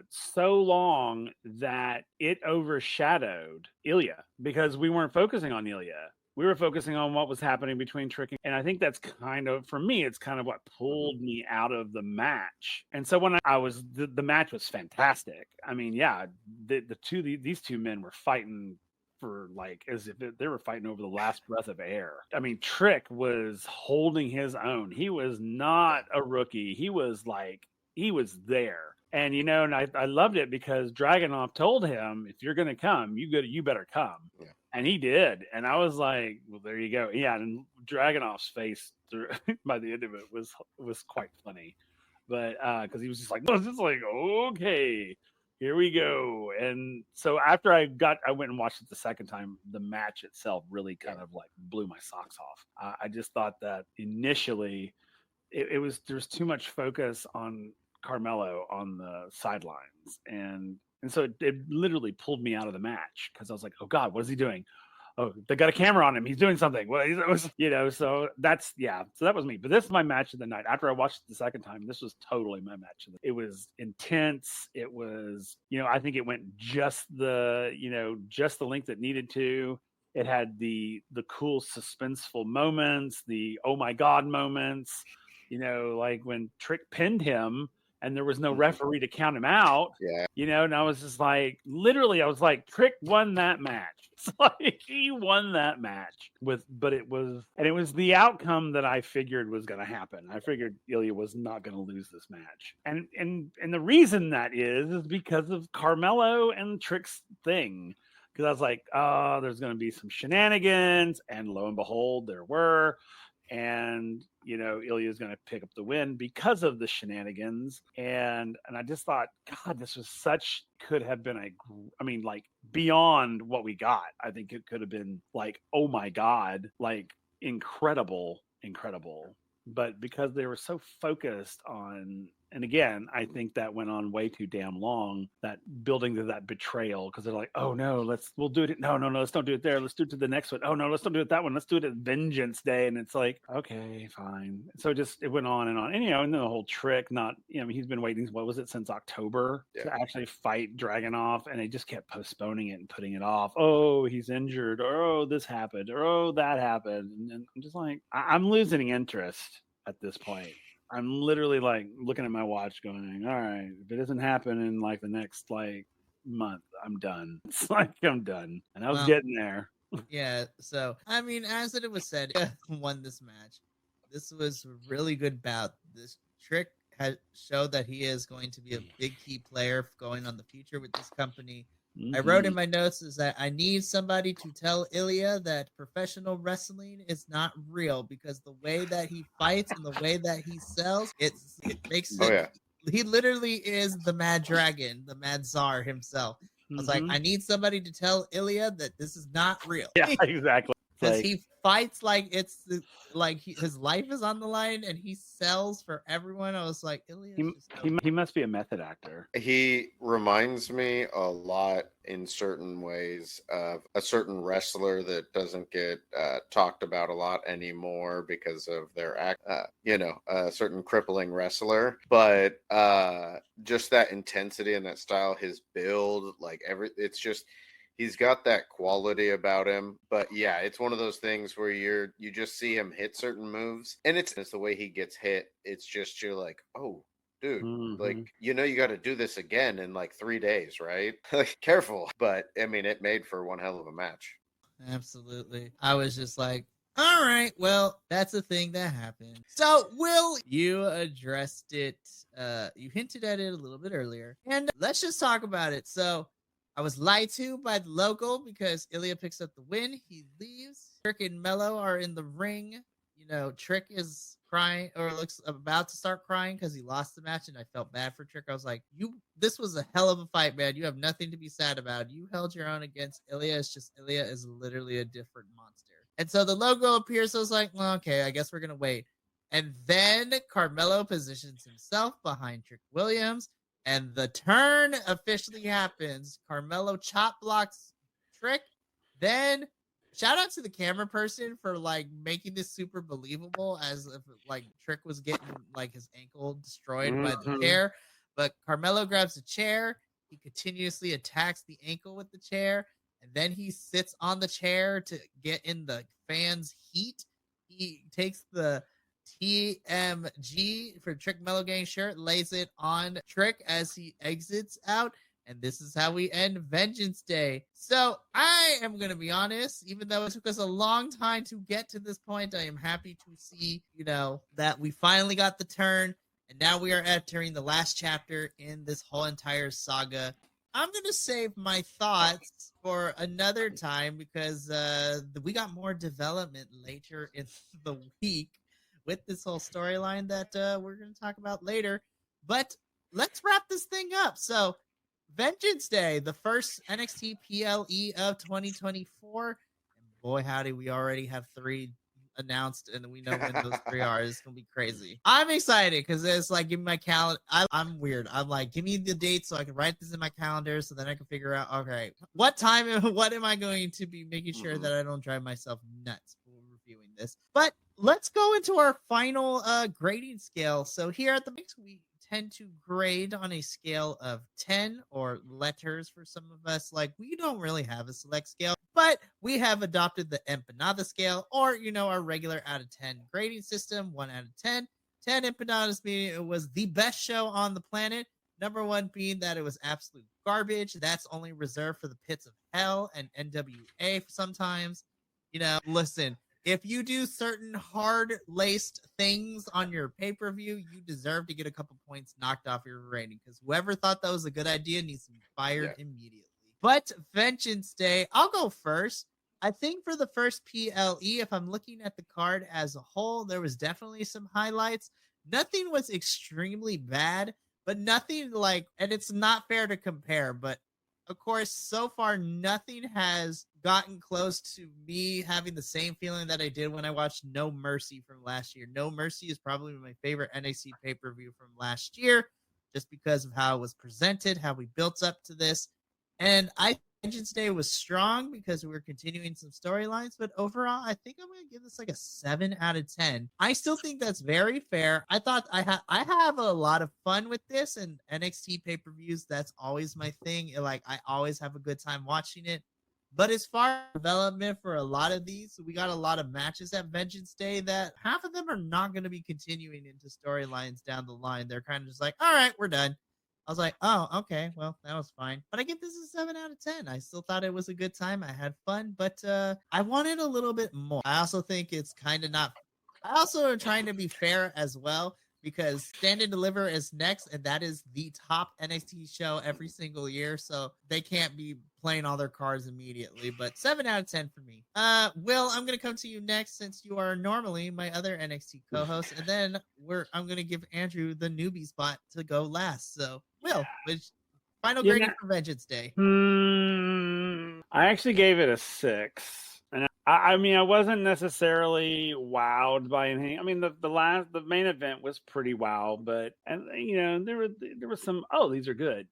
[SPEAKER 2] so long that it overshadowed Ilya, because we weren't focusing on Ilya. We were focusing on what was happening between Trick and I think that's kind of, for me, it's kind of what pulled me out of the match. And so when the match was fantastic. I mean, yeah, these two men were fighting for like as if they were fighting over the last breath of air. I mean, Trick was holding his own. He was not a rookie. He was there. And you know, and I loved it because Dragunov told him, if you're gonna come, you better come. Yeah. And he did. And I was like, well, there you go. Yeah, and Dragunov's face by the end of it was quite funny. But because he was just like, okay, here we go. And so after I went and watched it the second time, the match itself really kind of like blew my socks off. I just thought that initially there was too much focus on Carmelo on the sidelines. And so it literally pulled me out of the match because I was like, oh God, what is he doing? Oh, they got a camera on him. He's doing something. Well, so that was me. But this is my match of the night. After I watched it the second time, this was totally my match. It was intense. It was, I think it went just the length it needed to. It had the cool suspenseful moments, the oh my God moments, like when Trick pinned him and there was no referee to count him out.
[SPEAKER 3] Yeah.
[SPEAKER 2] And I was just like, literally, I was like, Trick won that match. It's like he won that match but it was the outcome that I figured was going to happen. I figured Ilya was not going to lose this match, and the reason that is because of Carmelo and Trick's thing. Because I was like, oh, there's going to be some shenanigans, and lo and behold, there were. And Ilya is going to pick up the win because of the shenanigans, and I just thought, God, this was could have been like beyond what we got. I think it could have been like, oh my God, like incredible, but because they were so focused on. And again, I think that went on way too damn long, that building to that betrayal, because they're like, oh no, we'll do it. No, let's don't do it there. Let's do it to the next one. Oh no, let's don't do it that one. Let's do it at Vengeance Day. And it's like, okay, fine. So it went on. And and then the whole Trick, he's been waiting, what was it, since October to actually fight Dragunov, and they just kept postponing it and putting it off. Oh, he's injured, or oh, this happened, or oh, that happened. And I'm just like, I'm losing interest at this point. I'm literally like looking at my watch going, all right, if it doesn't happen in like the next like month, I'm done. It's like I'm done. And I was getting there.
[SPEAKER 1] Yeah. So, I mean, as it was said, won this match. This was a really good bout. This Trick has showed that he is going to be a big key player going on the future with this company. I wrote in my notes is that I need somebody to tell Ilya that professional wrestling is not real, because the way that he fights and the way that he sells, it makes it.
[SPEAKER 3] Yeah.
[SPEAKER 1] He literally is the Mad Dragon, the Mad Tsar himself. I was like, I need somebody to tell Ilya that this is not real.
[SPEAKER 2] Yeah, exactly.
[SPEAKER 1] Because he fights like his life is on the line, and he sells for everyone. I was like, Ilya,
[SPEAKER 2] he must be a method actor.
[SPEAKER 3] He reminds me a lot in certain ways of a certain wrestler that doesn't get talked about a lot anymore because of their act. A certain crippling wrestler, but just that intensity and that style, his build, it's just. He's got that quality about him, but yeah, it's one of those things where you just see him hit certain moves, and it's the way he gets hit. It's just, you're like, oh, dude, like, you got to do this again in like 3 days, right? Like, careful. But I mean, it made for one hell of a match.
[SPEAKER 1] Absolutely. I was just like, all right, well, that's a thing that happened. So, Will, you addressed it. You hinted at it a little bit earlier, and let's just talk about it. So, I was lied to by the logo because Ilya picks up the win. He leaves. Trick and Mello are in the ring. Trick is crying, or looks about to start crying because he lost the match, and I felt bad for Trick. I was like, this was a hell of a fight, man. You have nothing to be sad about. You held your own against Ilya. It's just Ilya is literally a different monster. And so the logo appears. So I was like, well, okay, I guess we're going to wait. And then Carmelo positions himself behind Trick Williams. And the turn officially happens. Carmelo chop blocks Trick. Then shout out to the camera person for like making this super believable, as if like Trick was getting like his ankle destroyed by the chair. But Carmelo grabs a chair. He continuously attacks the ankle with the chair. And then he sits on the chair to get in the fans' heat. He takes the TMG for Trick Mello Gang shirt, lays it on Trick as he exits out, and this is how we end Vengeance Day. So I am going to be honest, even though it took us a long time to get to this point, I am happy to see, that we finally got the turn, and now we are entering the last chapter in this whole entire saga. I'm going to save my thoughts for another time because we got more development later in the week with this whole storyline that we're going to talk about later. But let's wrap this thing up. So, Vengeance Day, the first NXT PLE of 2024. And boy, howdy, we already have 3 announced, and we know when those 3 are. It's going to be crazy. I'm excited because it's like, give me my calendar. I'm weird. I'm like, give me the date so I can write this in my calendar so then I can figure out, okay, what time, what am I going to be making sure that I don't drive myself nuts when reviewing this. But let's go into our final grading scale. So here at the Mix, we tend to grade on a scale of 10, or letters for some of us. Like, we don't really have a select scale, but we have adopted the empanada scale, or our regular out of 10 grading system, 1 out of 10. 10 empanadas being it was the best show on the planet. Number 1 being that it was absolute garbage. That's only reserved for the pits of hell and NWA sometimes. Listen, if you do certain hard-laced things on your pay-per-view, you deserve to get a couple points knocked off your rating, because whoever thought that was a good idea needs to be fired immediately. But Vengeance Day, I'll go first. I think for the first PLE, if I'm looking at the card as a whole, there was definitely some highlights. Nothing was extremely bad, but nothing and it's not fair to compare, but of course, so far, nothing has gotten close to me having the same feeling that I did when I watched No Mercy from last year. No Mercy is probably my favorite NXT pay-per-view from last year, just because of how it was presented, how we built up to this. And I think Vengeance Day was strong because we were continuing some storylines, but overall, I think I'm going to give this like a 7 out of 10. I still think that's very fair. I thought I have a lot of fun with this, and NXT pay-per-views, that's always my thing. I always have a good time watching it. But as far as development for a lot of these, we got a lot of matches at Vengeance Day that half of them are not going to be continuing into storylines down the line. They're kind of just like, all right, we're done. I was like, oh, okay, well, that was fine. But I give this a 7 out of 10. I still thought it was a good time. I had fun, but I wanted a little bit more. I also think it's kind of not. I also am trying to be fair as well, because Stand and Deliver is next, and that is the top NXT show every single year, so they can't be playing all their cards immediately. But 7 out of 10 for me. Will, I'm gonna come to you next, since you are normally my other NXT co-host, and then I'm gonna give Andrew the newbie spot to go last. So, Will, which final grading for Vengeance Day?
[SPEAKER 2] I actually gave it a 6. And I mean, I wasn't necessarily wowed by anything. I mean, the main event was pretty wow, but there was some, oh, these are good,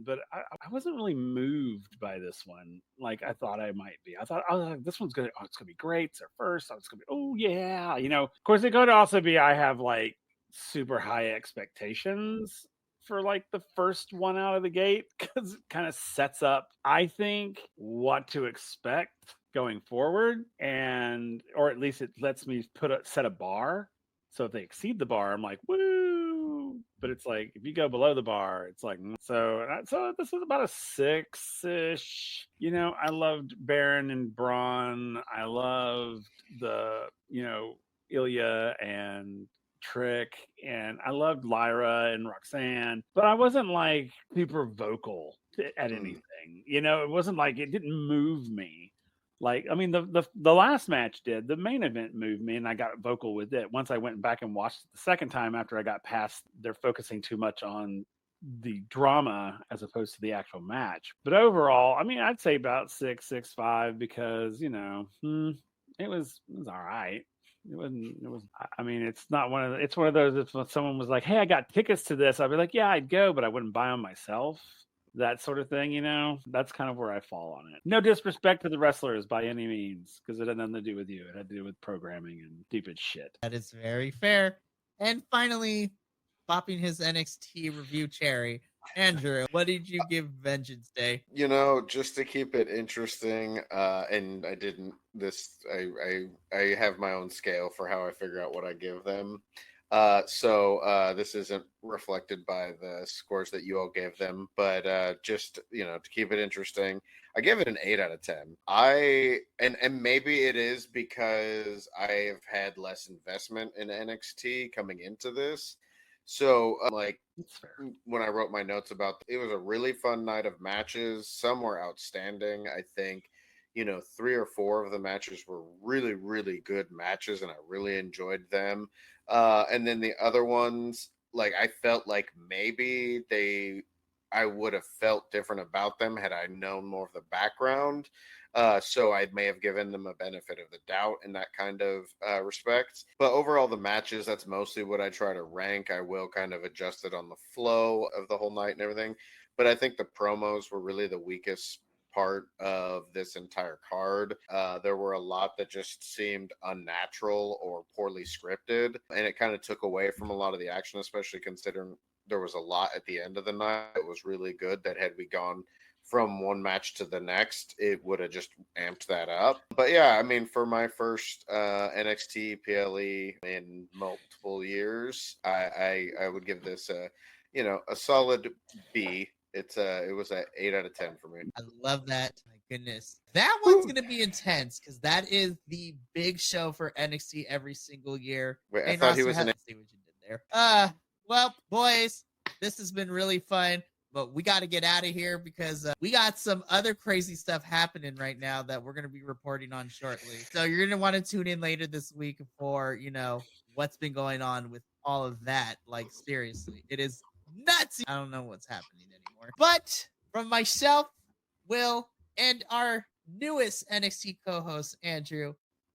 [SPEAKER 2] but I wasn't really moved by this one like I thought I might be. I was like, this one's good. Oh, it's gonna be great. It's their first. Oh, it's gonna be, oh yeah. Of course, it could also be I have like super high expectations for like the first one out of the gate, because it kind of sets up, I think, what to expect going forward, or at least it lets me set a bar. So if they exceed the bar, I'm like, woo! But it's like, if you go below the bar, it's like, so this is about a 6-ish. I loved Baron and Braun. I loved the Ilya and Trick, and I loved Lyra and Roxanne, but I wasn't like super vocal at anything. It wasn't like, it didn't move me. Like, I mean, the last match did. The main event moved me, and I got vocal with it once I went back and watched it the second time, after I got past they're focusing too much on the drama as opposed to the actual match. But overall, I mean, I'd say about 6.5, because it was all right. It was. I mean, it's not one of. It's one of those. If someone was like, "Hey, I got tickets to this," I'd be like, "Yeah, I'd go," but I wouldn't buy them myself. That sort of thing, That's kind of where I fall on it. No disrespect to the wrestlers by any means, because it had nothing to do with you. It had to do with programming and stupid shit.
[SPEAKER 1] That is very fair. And finally, popping his NXT review cherry, Andrew, what did you give Vengeance Day?
[SPEAKER 3] Just to keep it interesting, and I didn't this I have my own scale for how I figure out what I give them. So this isn't reflected by the scores that you all gave them, but just to keep it interesting, I give it an 8 out of 10. And maybe it is because I have had less investment in NXT coming into this. So when I wrote my notes about it, was a really fun night of matches. Some were outstanding. I think 3 or 4 of the matches were really, really good matches, and I really enjoyed them. And then the other ones, like, I felt like maybe I would have felt different about them had I known more of the background. So I may have given them a benefit of the doubt in that kind of respect. But overall, the matches, that's mostly what I try to rank. I will kind of adjust it on the flow of the whole night and everything. But I think the promos were really the weakest part of this entire card. There were a lot that just seemed unnatural or poorly scripted, and it kind of took away from a lot of the action, especially considering there was a lot at the end of the night. It was really good that had we gone from one match to the next, it would have just amped that up. But yeah, I mean, for my first NXT PLE in multiple years, I would give this a solid B. It was an 8 out of 10 for me.
[SPEAKER 1] I love that. My goodness. That one's going to be intense because that is the big show for NXT every single year.
[SPEAKER 3] Wait, I thought he was in it.
[SPEAKER 1] See what you did there. Well, boys, this has been really fun, but we got to get out of here because we got some other crazy stuff happening right now that we're going to be reporting on shortly. So you're going to want to tune in later this week for, what's been going on with all of that. Like, seriously, it is nuts. I don't know what's happening anymore. But from myself, Will, and our newest NXT co-host, Andrew,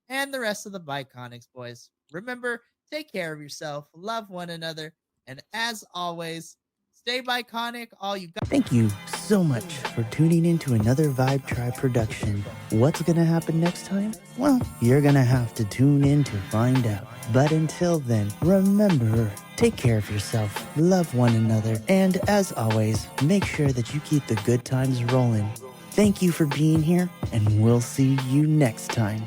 [SPEAKER 1] and the rest of the Biconics boys, remember, take care of yourself, love one another, and as always, stay Biconic, all you got.
[SPEAKER 4] Thank you so much for tuning in to another Vibe Tribe production. What's gonna happen next time? Well, you're gonna have to tune in to find out. But until then, remember, take care of yourself, love one another, and as always, make sure that you keep the good times rolling. Thank you for being here, and we'll see you next time.